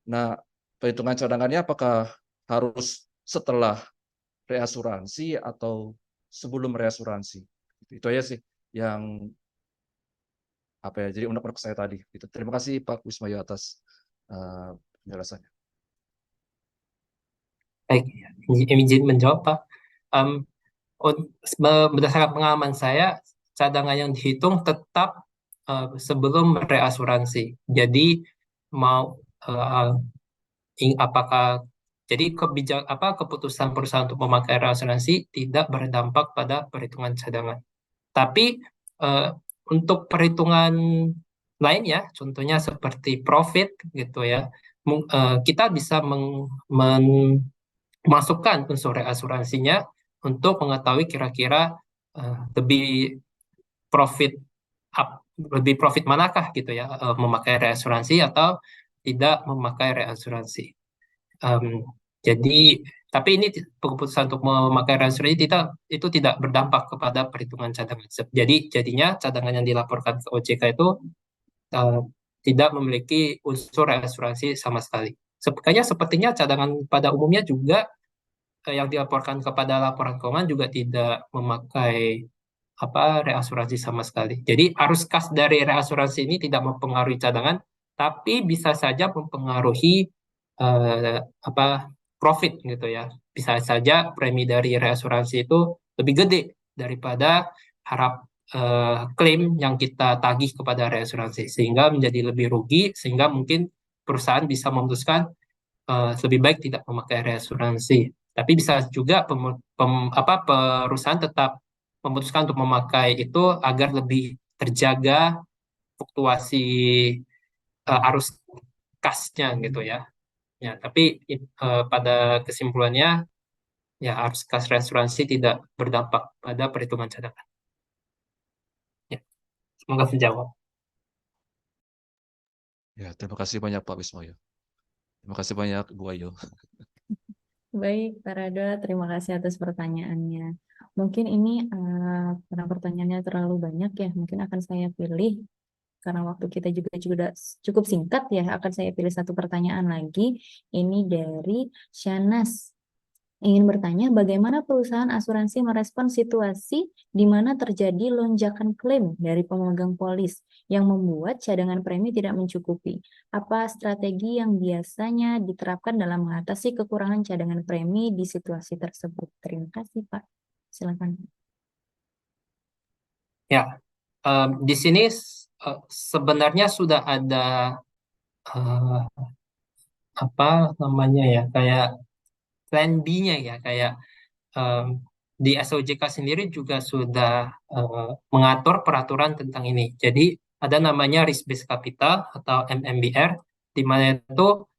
Nah, perhitungan cadangannya apakah harus setelah reasuransi atau sebelum reasuransi? Itu aja sih yang apa ya, jadi unek-unek saya tadi. Gitu. Terima kasih Pak Wismayu atas penjelasannya. Baik, izin menjawab, Pak. Um, Berdasarkan pengalaman saya, cadangan yang dihitung tetap sebelum reasuransi. Jadi mau apakah jadi keputusan perusahaan untuk memakai reasuransi tidak berdampak pada perhitungan cadangan. Tapi eh, untuk perhitungan lainnya, contohnya seperti profit gitu ya, kita bisa memasukkan unsur reasuransinya untuk mengetahui kira-kira lebih profit lebih profit manakah gitu ya, memakai reasuransi atau tidak memakai reasuransi. Em, jadi tapi ini keputusan untuk memakai reasuransi itu tidak berdampak kepada perhitungan cadangan. Jadi jadinya cadangan yang dilaporkan ke OJK itu eh, tidak memiliki unsur reasuransi sama sekali. Kayaknya sepertinya cadangan pada umumnya juga yang dilaporkan kepada laporan keuangan juga tidak memakai reasuransi sama sekali. Jadi arus kas dari reasuransi ini tidak mempengaruhi cadangan, tapi bisa saja mempengaruhi apa profit gitu ya. Bisa saja premi dari reasuransi itu lebih gede daripada klaim yang kita tagih kepada reasuransi, sehingga menjadi lebih rugi, sehingga mungkin perusahaan bisa memutuskan lebih baik tidak memakai reasuransi. Tapi bisa juga perusahaan tetap memutuskan untuk memakai itu agar lebih terjaga fluktuasi arus kasnya gitu ya. Ya, tapi pada kesimpulannya ya arus kas reasuransi tidak berdampak pada perhitungan cadangan. Ya, semoga menjawab. Ya, terima kasih banyak Pak Wismoyo. Terima kasih banyak Bu Ayu. Baik, Pak Rado, terima kasih atas pertanyaannya. Mungkin ini karena pertanyaannya terlalu banyak ya, mungkin akan saya pilih karena waktu kita juga cukup singkat ya, akan saya pilih satu pertanyaan lagi. Ini dari Shanas. Ingin bertanya bagaimana perusahaan asuransi merespon situasi di mana terjadi lonjakan klaim dari pemegang polis yang membuat cadangan premi tidak mencukupi. Apa strategi yang biasanya diterapkan dalam mengatasi kekurangan cadangan premi di situasi tersebut? Terima kasih, Pak. Silakan. Ya, di sini sebenarnya sudah ada apa namanya ya, kayak plan B-nya ya, kayak em, di SOJK sendiri juga sudah mengatur peraturan tentang ini. Jadi ada namanya risk based capital atau MMBR, di mana itu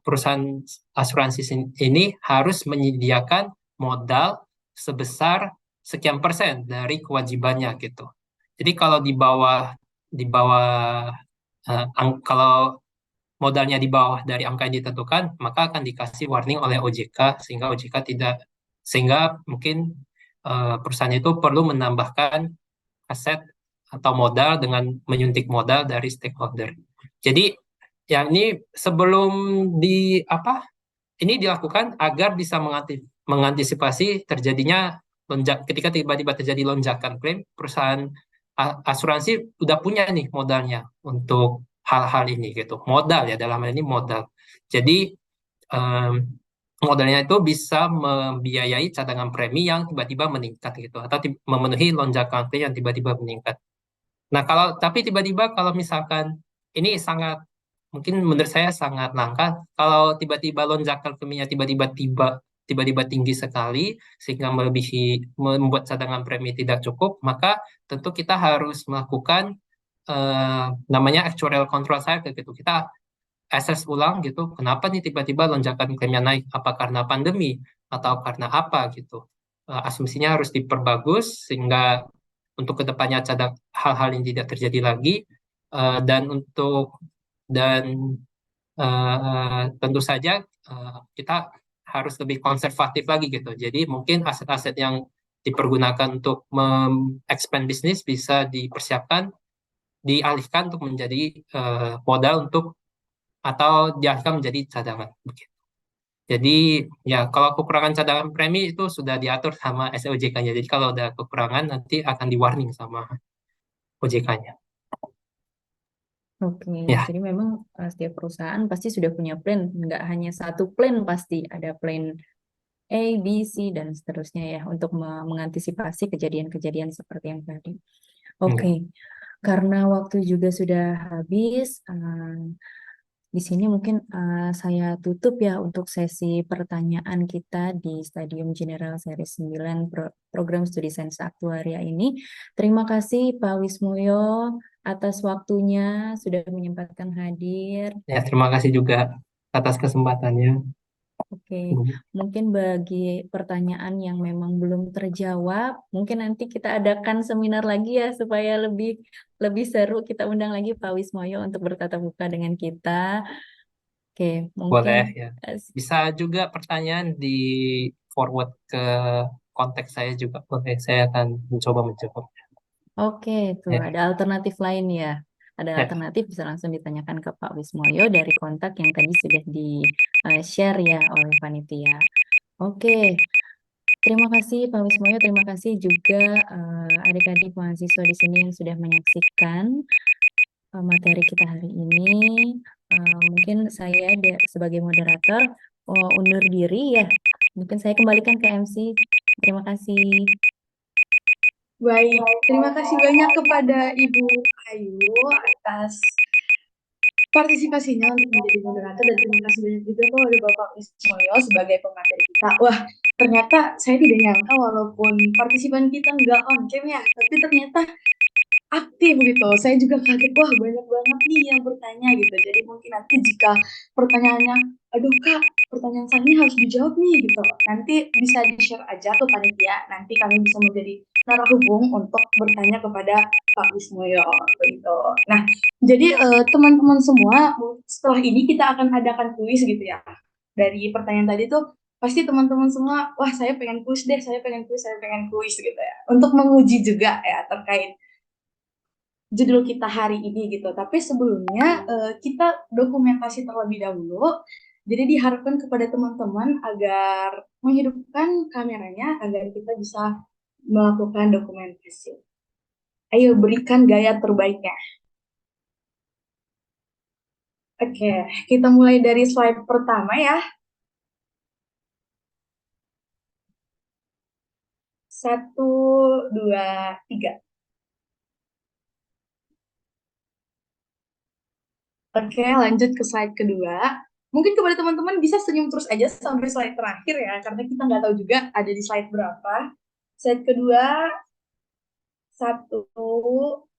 perusahaan asuransi ini harus menyediakan modal sebesar sekian persen dari kewajibannya gitu. Jadi kalau di bawah kalau modalnya di bawah dari angka yang ditentukan, maka akan dikasih warning oleh OJK sehingga OJK tidak sehingga mungkin perusahaan itu perlu menambahkan aset atau modal dengan menyuntik modal dari stakeholder. Jadi yang ini sebelum di apa ini dilakukan agar bisa mengantisipasi terjadinya ketika tiba-tiba terjadi lonjakan klaim, perusahaan asuransi udah punya nih modalnya untuk hal-hal ini gitu. Modal ya, dalam hal ini modal. Jadi em, modalnya itu bisa membiayai cadangan premi yang tiba-tiba meningkat gitu, atau memenuhi lonjakan klaim yang tiba-tiba meningkat. Nah, tapi tiba-tiba kalau misalkan ini mungkin menurut saya sangat langka kalau tiba-tiba lonjakan preminya tiba-tiba tinggi sekali sehingga membuat cadangan premi tidak cukup, maka tentu kita harus melakukan namanya actuarial control cycle gitu. Kita assess ulang gitu, kenapa nih tiba-tiba lonjakan klaimnya naik? Apa karena pandemi atau karena apa gitu? Asumsinya harus diperbagus sehingga untuk kedepannya hal-hal yang tidak terjadi lagi. Eh, dan untuk dan tentu saja kita harus lebih konservatif lagi gitu. Jadi mungkin aset-aset yang dipergunakan untuk expand bisnis bisa dipersiapkan, dialihkan untuk menjadi modal untuk atau dialihkan menjadi cadangan. Begitu. Jadi ya kalau kekurangan cadangan premi itu sudah diatur sama SOJK-nya. Jadi kalau ada kekurangan nanti akan di-warning sama OJK-nya. Oke, Ya, jadi memang setiap perusahaan pasti sudah punya plan, nggak hanya satu plan, pasti ada plan A, B, C, dan seterusnya ya untuk mengantisipasi kejadian-kejadian seperti yang tadi. Oke, enggak. karena waktu juga sudah habis, di sini mungkin saya tutup ya untuk sesi pertanyaan kita di Stadium General Series 9 Program Studi Sains Aktuaria ini. Terima kasih Pak Wismoyo atas waktunya sudah menyempatkan hadir. Ya, terima kasih juga atas kesempatannya. Oke, mungkin bagi pertanyaan yang memang belum terjawab, mungkin nanti kita adakan seminar lagi ya supaya lebih lebih seru. Kita undang lagi Pak Wismoyo untuk bertatap muka dengan kita. Oke, mungkin Boleh ya. eh, Bisa juga pertanyaan di forward ke kontak saya juga. Boleh, saya akan mencoba menjawab. oke, tuh Ya, ada alternatif lain ya. Ada ya. alternatif bisa langsung ditanyakan ke Pak Wismoyo dari kontak yang tadi sudah di-share ya oleh panitia. Oke, terima kasih Pak Wismoyo, terima kasih juga adik-adik mahasiswa di sini yang sudah menyaksikan materi kita hari ini. Mungkin saya sebagai moderator undur diri ya. Mungkin saya kembalikan ke MC. Terima kasih. Baik, terima kasih banyak kepada Ibu Ayu atas partisipasinya untuk menjadi moderator dan terima kasih banyak juga kepada Bapak Wismoyo sebagai pemateri kita. Wah, ternyata saya tidak nyangka walaupun partisipan kita nggak on cam ya, tapi ternyata aktif gitu. Saya juga kaget, wah banyak banget nih yang bertanya gitu. Jadi mungkin nanti jika pertanyaannya, aduh Kak, pertanyaan saya ini harus dijawab nih gitu. Nanti bisa di-share aja ke panitia. Nanti kami bisa menjadi narahubung untuk bertanya kepada Pak Wismoyo gitu. Nah, jadi teman-teman semua, setelah ini kita akan adakan kuis gitu ya. Dari pertanyaan tadi tuh pasti teman-teman semua, wah saya pengen kuis deh, saya pengen kuis gitu ya. Untuk menguji juga ya terkait judul kita hari ini gitu. Tapi sebelumnya kita dokumentasi terlebih dahulu. Jadi diharapkan kepada teman-teman agar menghidupkan kameranya agar kita bisa melakukan dokumentasi. Ayo berikan gaya terbaiknya. Oke, kita mulai dari slide pertama ya. 1, 2, 3. Oke, lanjut ke slide kedua. Mungkin kepada teman-teman bisa senyum terus aja sampai slide terakhir ya, karena kita nggak tahu juga ada di slide berapa. Slide kedua, 1,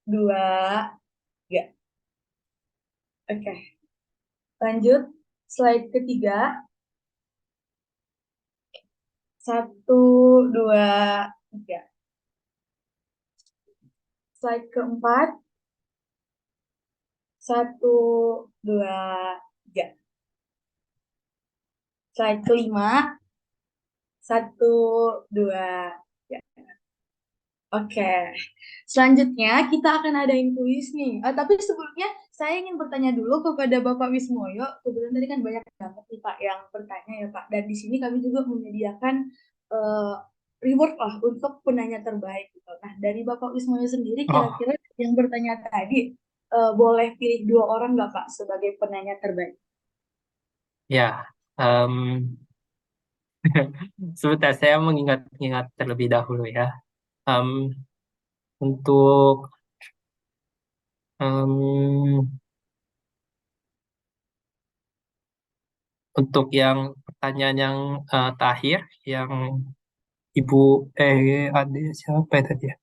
2, 3. Oke, lanjut. Slide ketiga, 1, 2, 3. Slide keempat, 1, 2, 3. Slide kelima, 1, 2, 3. Oke, selanjutnya kita akan adain kuis nih. Tapi sebelumnya saya ingin bertanya dulu kepada Bapak Wismoyo. Kebetulan tadi kan banyak banget nih Pak yang bertanya ya Pak. Dan di sini kami juga menyediakan reward lah untuk penanya terbaik gitu. Nah dari Bapak Wismoyo sendiri Oh, kira-kira yang bertanya tadi boleh pilih 2 orang nggak Pak sebagai penanya terbaik? ya. em, Sebentar, saya mengingat-ingat terlebih dahulu ya. Em, untuk em, yang pertanyaan yang terakhir, yang Ibu ada siapa ya tadi ya?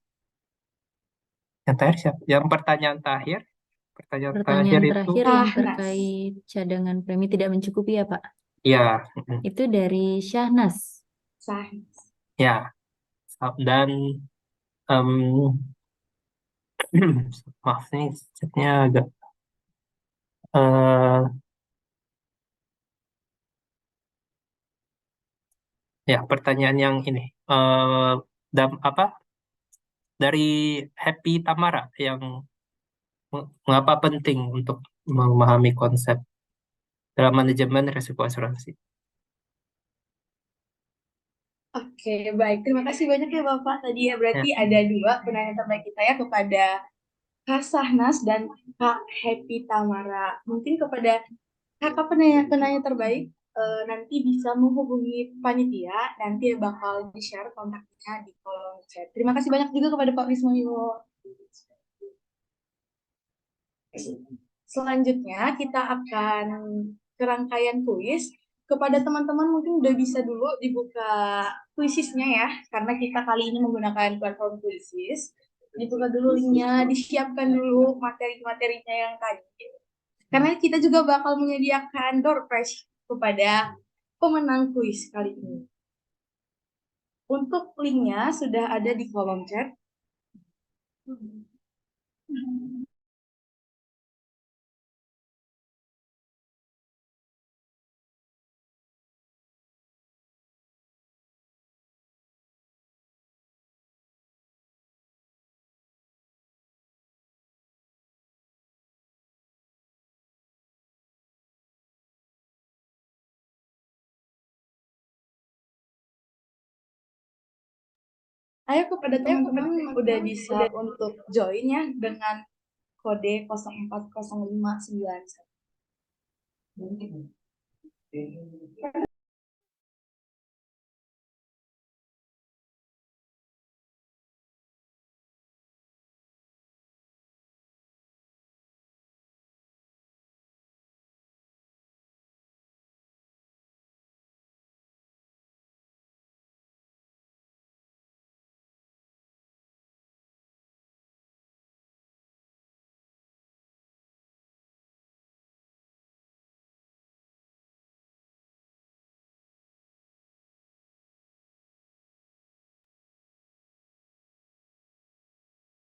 Yang terakhir siapa? Yang pertanyaan terakhir Pertanyaan itu terakhir yang Syahnas. terkait cadangan premi tidak mencukupi ya Pak. ya, Itu dari Syahnas. Sahih. ya. Dan em, maaf nih chatnya agak eh Ya, pertanyaan yang ini, eh apa dari Happy Tamara yang mengapa penting untuk memahami konsep dalam manajemen risiko asuransi? Oke, baik. Terima kasih banyak ya Bapak. Tadi ya Ya, berarti ada dua penanya terbaik kita ya kepada Kak Sahnas dan Kak Happy Tamara. Mungkin kepada kakak penanya terbaik nanti bisa menghubungi panitia. Nanti bakal di-share kontaknya di kolom chat. Terima kasih banyak juga kepada Pak Wismoyo. Selanjutnya kita akan ke rangkaian kuis. Kepada teman-teman mungkin udah bisa dulu dibuka kuisisnya ya, karena kita kali ini menggunakan platform kuisis. Dibuka dulu linknya, disiapkan dulu materi-materinya yang tadi. Karena kita juga bakal menyediakan door prize kepada pemenang kuis kali ini. Untuk linknya sudah ada di kolom chat. Ayo kepada teman-teman udah bisa untuk join ya dengan kode 04059.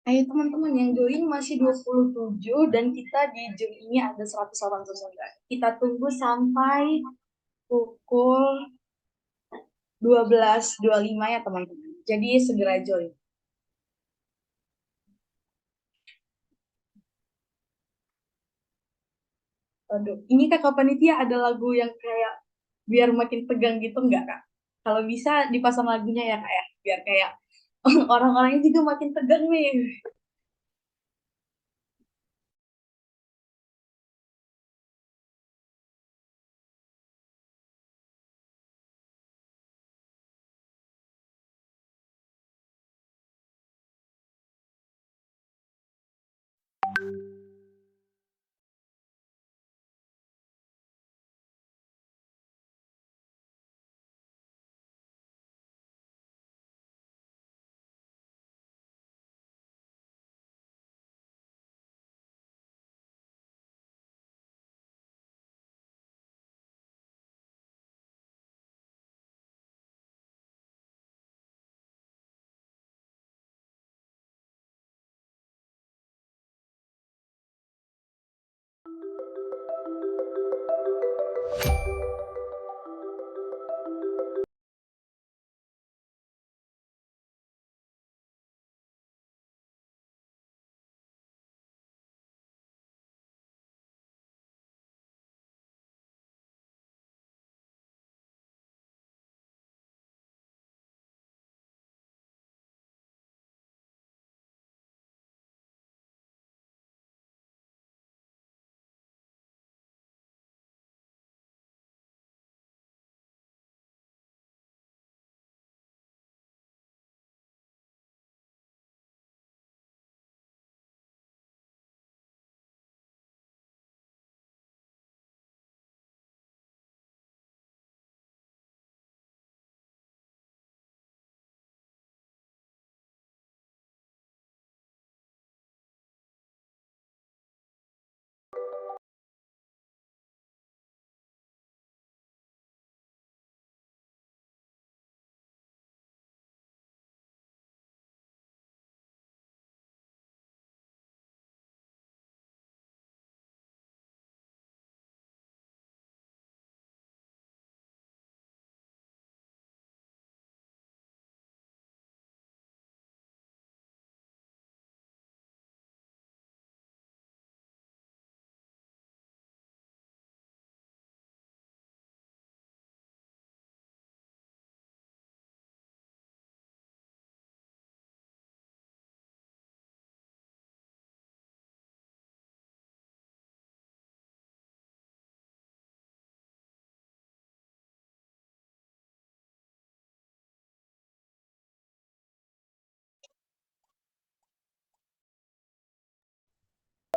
Ayo teman-teman yang join masih 27 dan kita di Zoom ini ada 189. Kita tunggu sampai pukul 12.25 ya teman-teman. Jadi segera join. Aduh, ini kakak panitia ada lagu yang kayak biar makin tegang gitu enggak kak? Kalau bisa dipasang lagunya ya kak ya, biar kayak orang-orangnya juga makin tegang nih.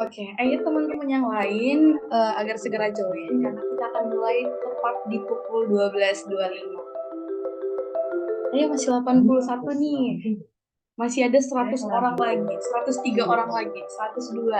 Oke, ayo teman-teman yang lain agar segera join karena kita akan mulai tepat di pukul 12.25. Ayo masih 81 nih. Masih ada 100 orang lagi, 103 orang lagi, 102.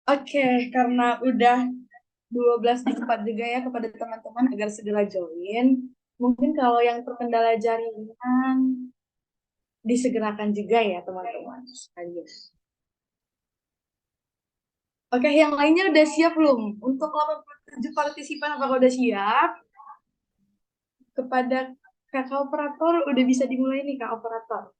Oke, karena udah 12.04 juga ya kepada teman-teman agar segera join. Mungkin kalau yang terkendala jaringan disegerakan juga ya teman-teman. Ayo. Oke, yang lainnya udah siap belum? Untuk 87 partisipan apakah udah siap? Kepada kakak operator udah bisa dimulai nih kak operator.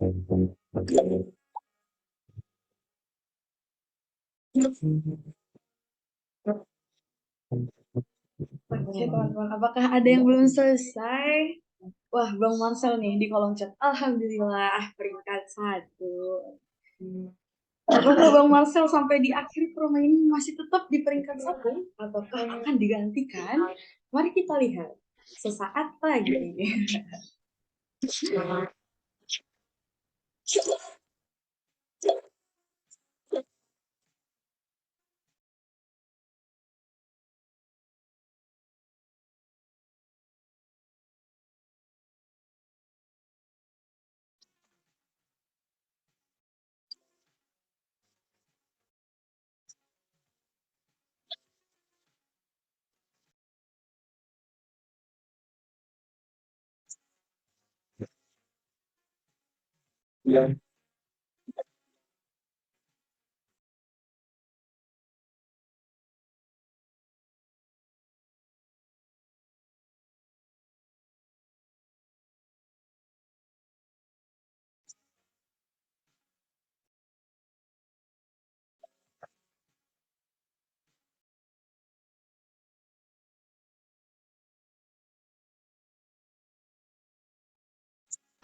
Oke, teman-teman, apakah ada yang belum selesai? Wah, Bang Marcel nih di kolom chat. Alhamdulillah, peringkat 1. Apakah Bang Marcel sampai di akhir permainan masih tetap di peringkat 1? Ataukah akan digantikan? Mari kita lihat sesaat lagi.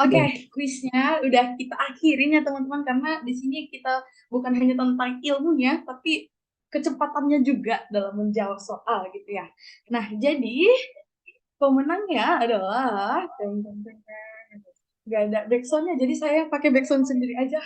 Oke, kuisnya udah kita akhirin ya teman-teman, karena di sini kita bukan hanya tentang ilmunya, tapi kecepatannya juga dalam menjawab soal gitu ya. Nah, jadi pemenangnya adalah nggak ada backsoundnya, jadi saya pakai backsound sendiri aja.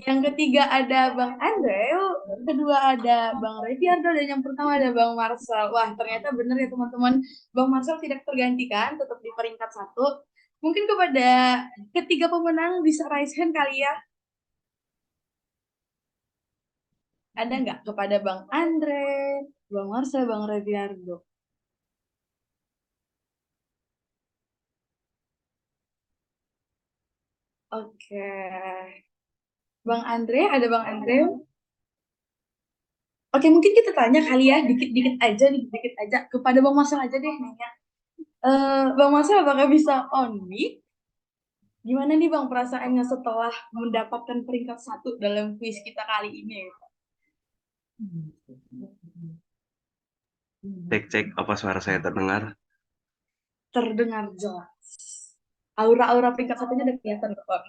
Yang ketiga ada Bang Andre, kedua ada Bang Reviardo, dan yang pertama ada Bang Marcel. Wah, ternyata benar ya teman-teman, Bang Marcel tidak tergantikan, tetap di peringkat 1. Mungkin kepada ketiga pemenang bisa raise hand kali ya. Ada nggak kepada Bang Andre, Bang Marcel, Bang Reviardo? Oke. Bang Andre, ada Bang Andre? Oke, mungkin kita tanya kali ya, dikit-dikit aja, dikit-dikit aja. Kepada Bang Marcel aja deh nanya. Bang Marcel, apakah bisa on mic? Gimana nih Bang perasaannya setelah mendapatkan peringkat 1 dalam kuis kita kali ini? Cek apa suara saya terdengar? Terdengar jelas. Aura-aura peringkat 1-nya udah kelihatan kok Bang.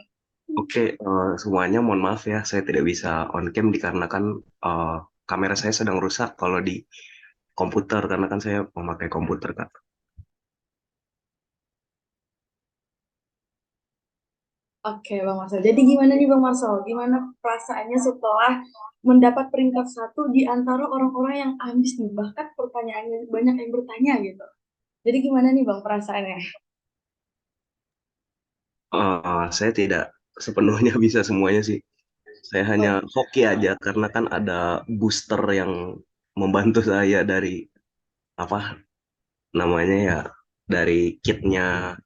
Oke, semuanya mohon maaf ya, saya tidak bisa on cam dikarenakan kamera saya sedang rusak kalau di komputer, karena kan saya memakai komputer, Kak. Oke Bang Marcel, jadi gimana nih Bang Marcel? Gimana perasaannya setelah mendapat peringkat 1 di antara orang-orang yang ambis nih? Bahkan pertanyaannya banyak yang bertanya gitu. Jadi gimana nih Bang perasaannya? Saya tidak sepenuhnya bisa semuanya sih. Saya hanya Oh, hoki aja karena kan ada booster yang membantu saya dari apa namanya ya, dari kitnya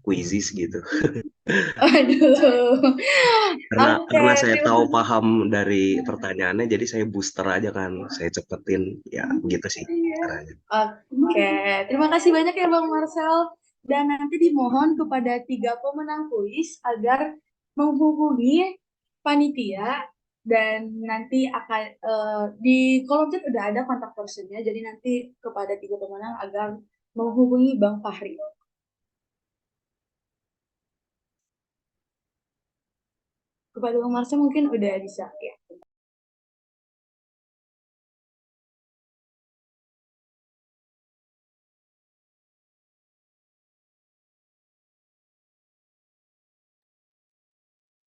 Quizizz gitu. aduh. Oke, Karena saya terima tahu paham dari pertanyaannya, jadi saya booster aja kan, saya cepetin, ya gitu sih caranya. Oke, terima kasih banyak ya Bang Marcel. Dan nanti dimohon kepada 3 pemenang kuis agar menghubungi panitia, dan nanti akan di kolom chat udah ada kontak personnya. Jadi nanti kepada 3 pemenang agar menghubungi Bang Fahri. kepada Bang Marsha mungkin udah bisa ya.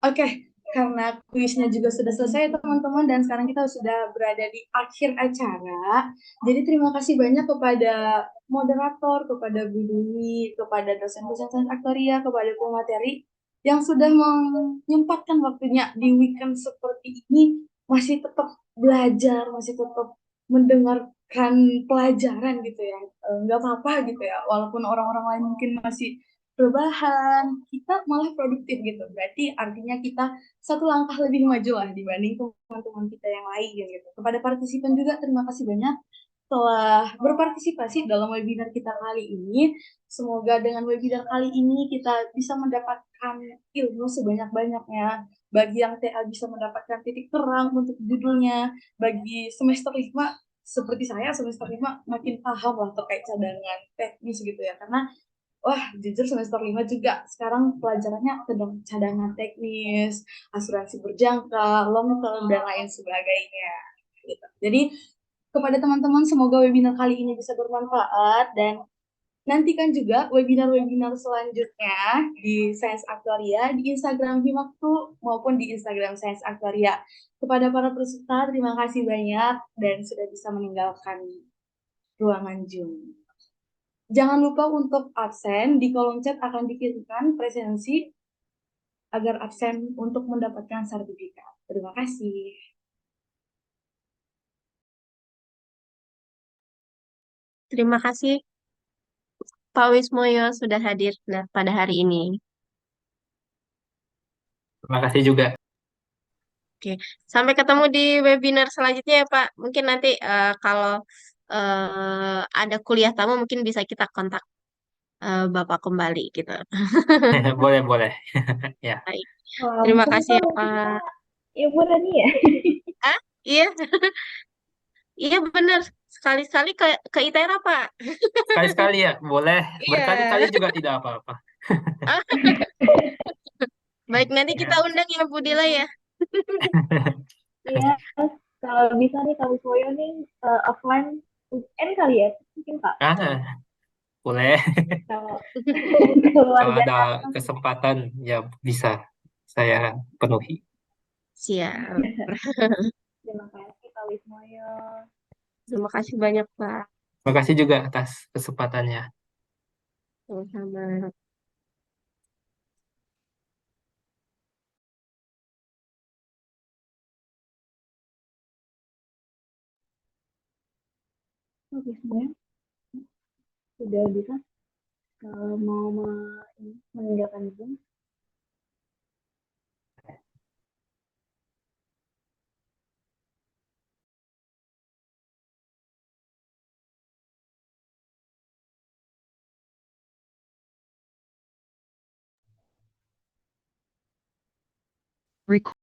Oke, karena kuisnya juga sudah selesai teman-teman dan sekarang kita sudah berada di akhir acara. Jadi terima kasih banyak kepada moderator, kepada Bu Dwi, kepada dosen-dosen sains aktuaria, kepada pemateri yang sudah menyempatkan waktunya di weekend seperti ini masih tetap belajar, masih tetap mendengarkan pelajaran gitu ya. Nggak apa-apa gitu ya, walaupun orang-orang lain mungkin masih rebahan, kita malah produktif gitu. Berarti artinya kita satu langkah lebih maju lah dibanding teman-teman kita yang lain gitu. Kepada partisipan juga terima kasih banyak telah berpartisipasi dalam webinar kita kali ini. Semoga dengan webinar kali ini kita bisa mendapatkan ilmu sebanyak-banyaknya. Bagi yang TA bisa mendapatkan titik terang untuk judulnya. Bagi semester 5, seperti saya semester 5 makin paham lah terkait cadangan teknis gitu ya. Karena wah, jujur semester 5 juga sekarang pelajarannya tentang cadangan teknis, asuransi berjangka, long term, dan lain sebagainya. Gitu. Jadi, kepada teman-teman, semoga webinar kali ini bisa bermanfaat dan nantikan juga webinar-webinar selanjutnya di Sains Aktuaria, di Instagram Himaktu maupun di Instagram Sains Aktuaria. Kepada para peserta, terima kasih banyak dan sudah bisa meninggalkan ruangan Zoom. Jangan lupa untuk absen, di kolom chat akan dikirimkan presensi agar absen untuk mendapatkan sertifikat. Terima kasih. Terima kasih Pak Wismoyo sudah hadir pada hari ini. Terima kasih juga. Oke, sampai ketemu di webinar selanjutnya ya Pak. Mungkin nanti kalau ada kuliah tamu mungkin bisa kita kontak Bapak kembali gitu. Boleh, boleh. Ya. Baik. Terima kasih ya Pak. Ibu Rani ya? Ah, iya. Iya benar. Sekali-sekali ke ITERA Pak. Sekali-sekali ya, boleh. Iya. Berkali-kali juga tidak apa-apa. Baik, nanti kita Ya. undang ya Bu Dila ya. Iya, kalau bisa nih kalau Wismoyo nih offline weekend kali ya, mungkin Pak. Boleh. Kalau Kalau keluarga ada datang. kesempatan, ya bisa saya penuhi. Siap. Terima kasih Pak Wismoyo. Terima kasih banyak Pak. Terima kasih juga atas kesempatannya. Sama-sama. Pak Wismoyo sudah bisa mau meninggalkan Zoom. Record.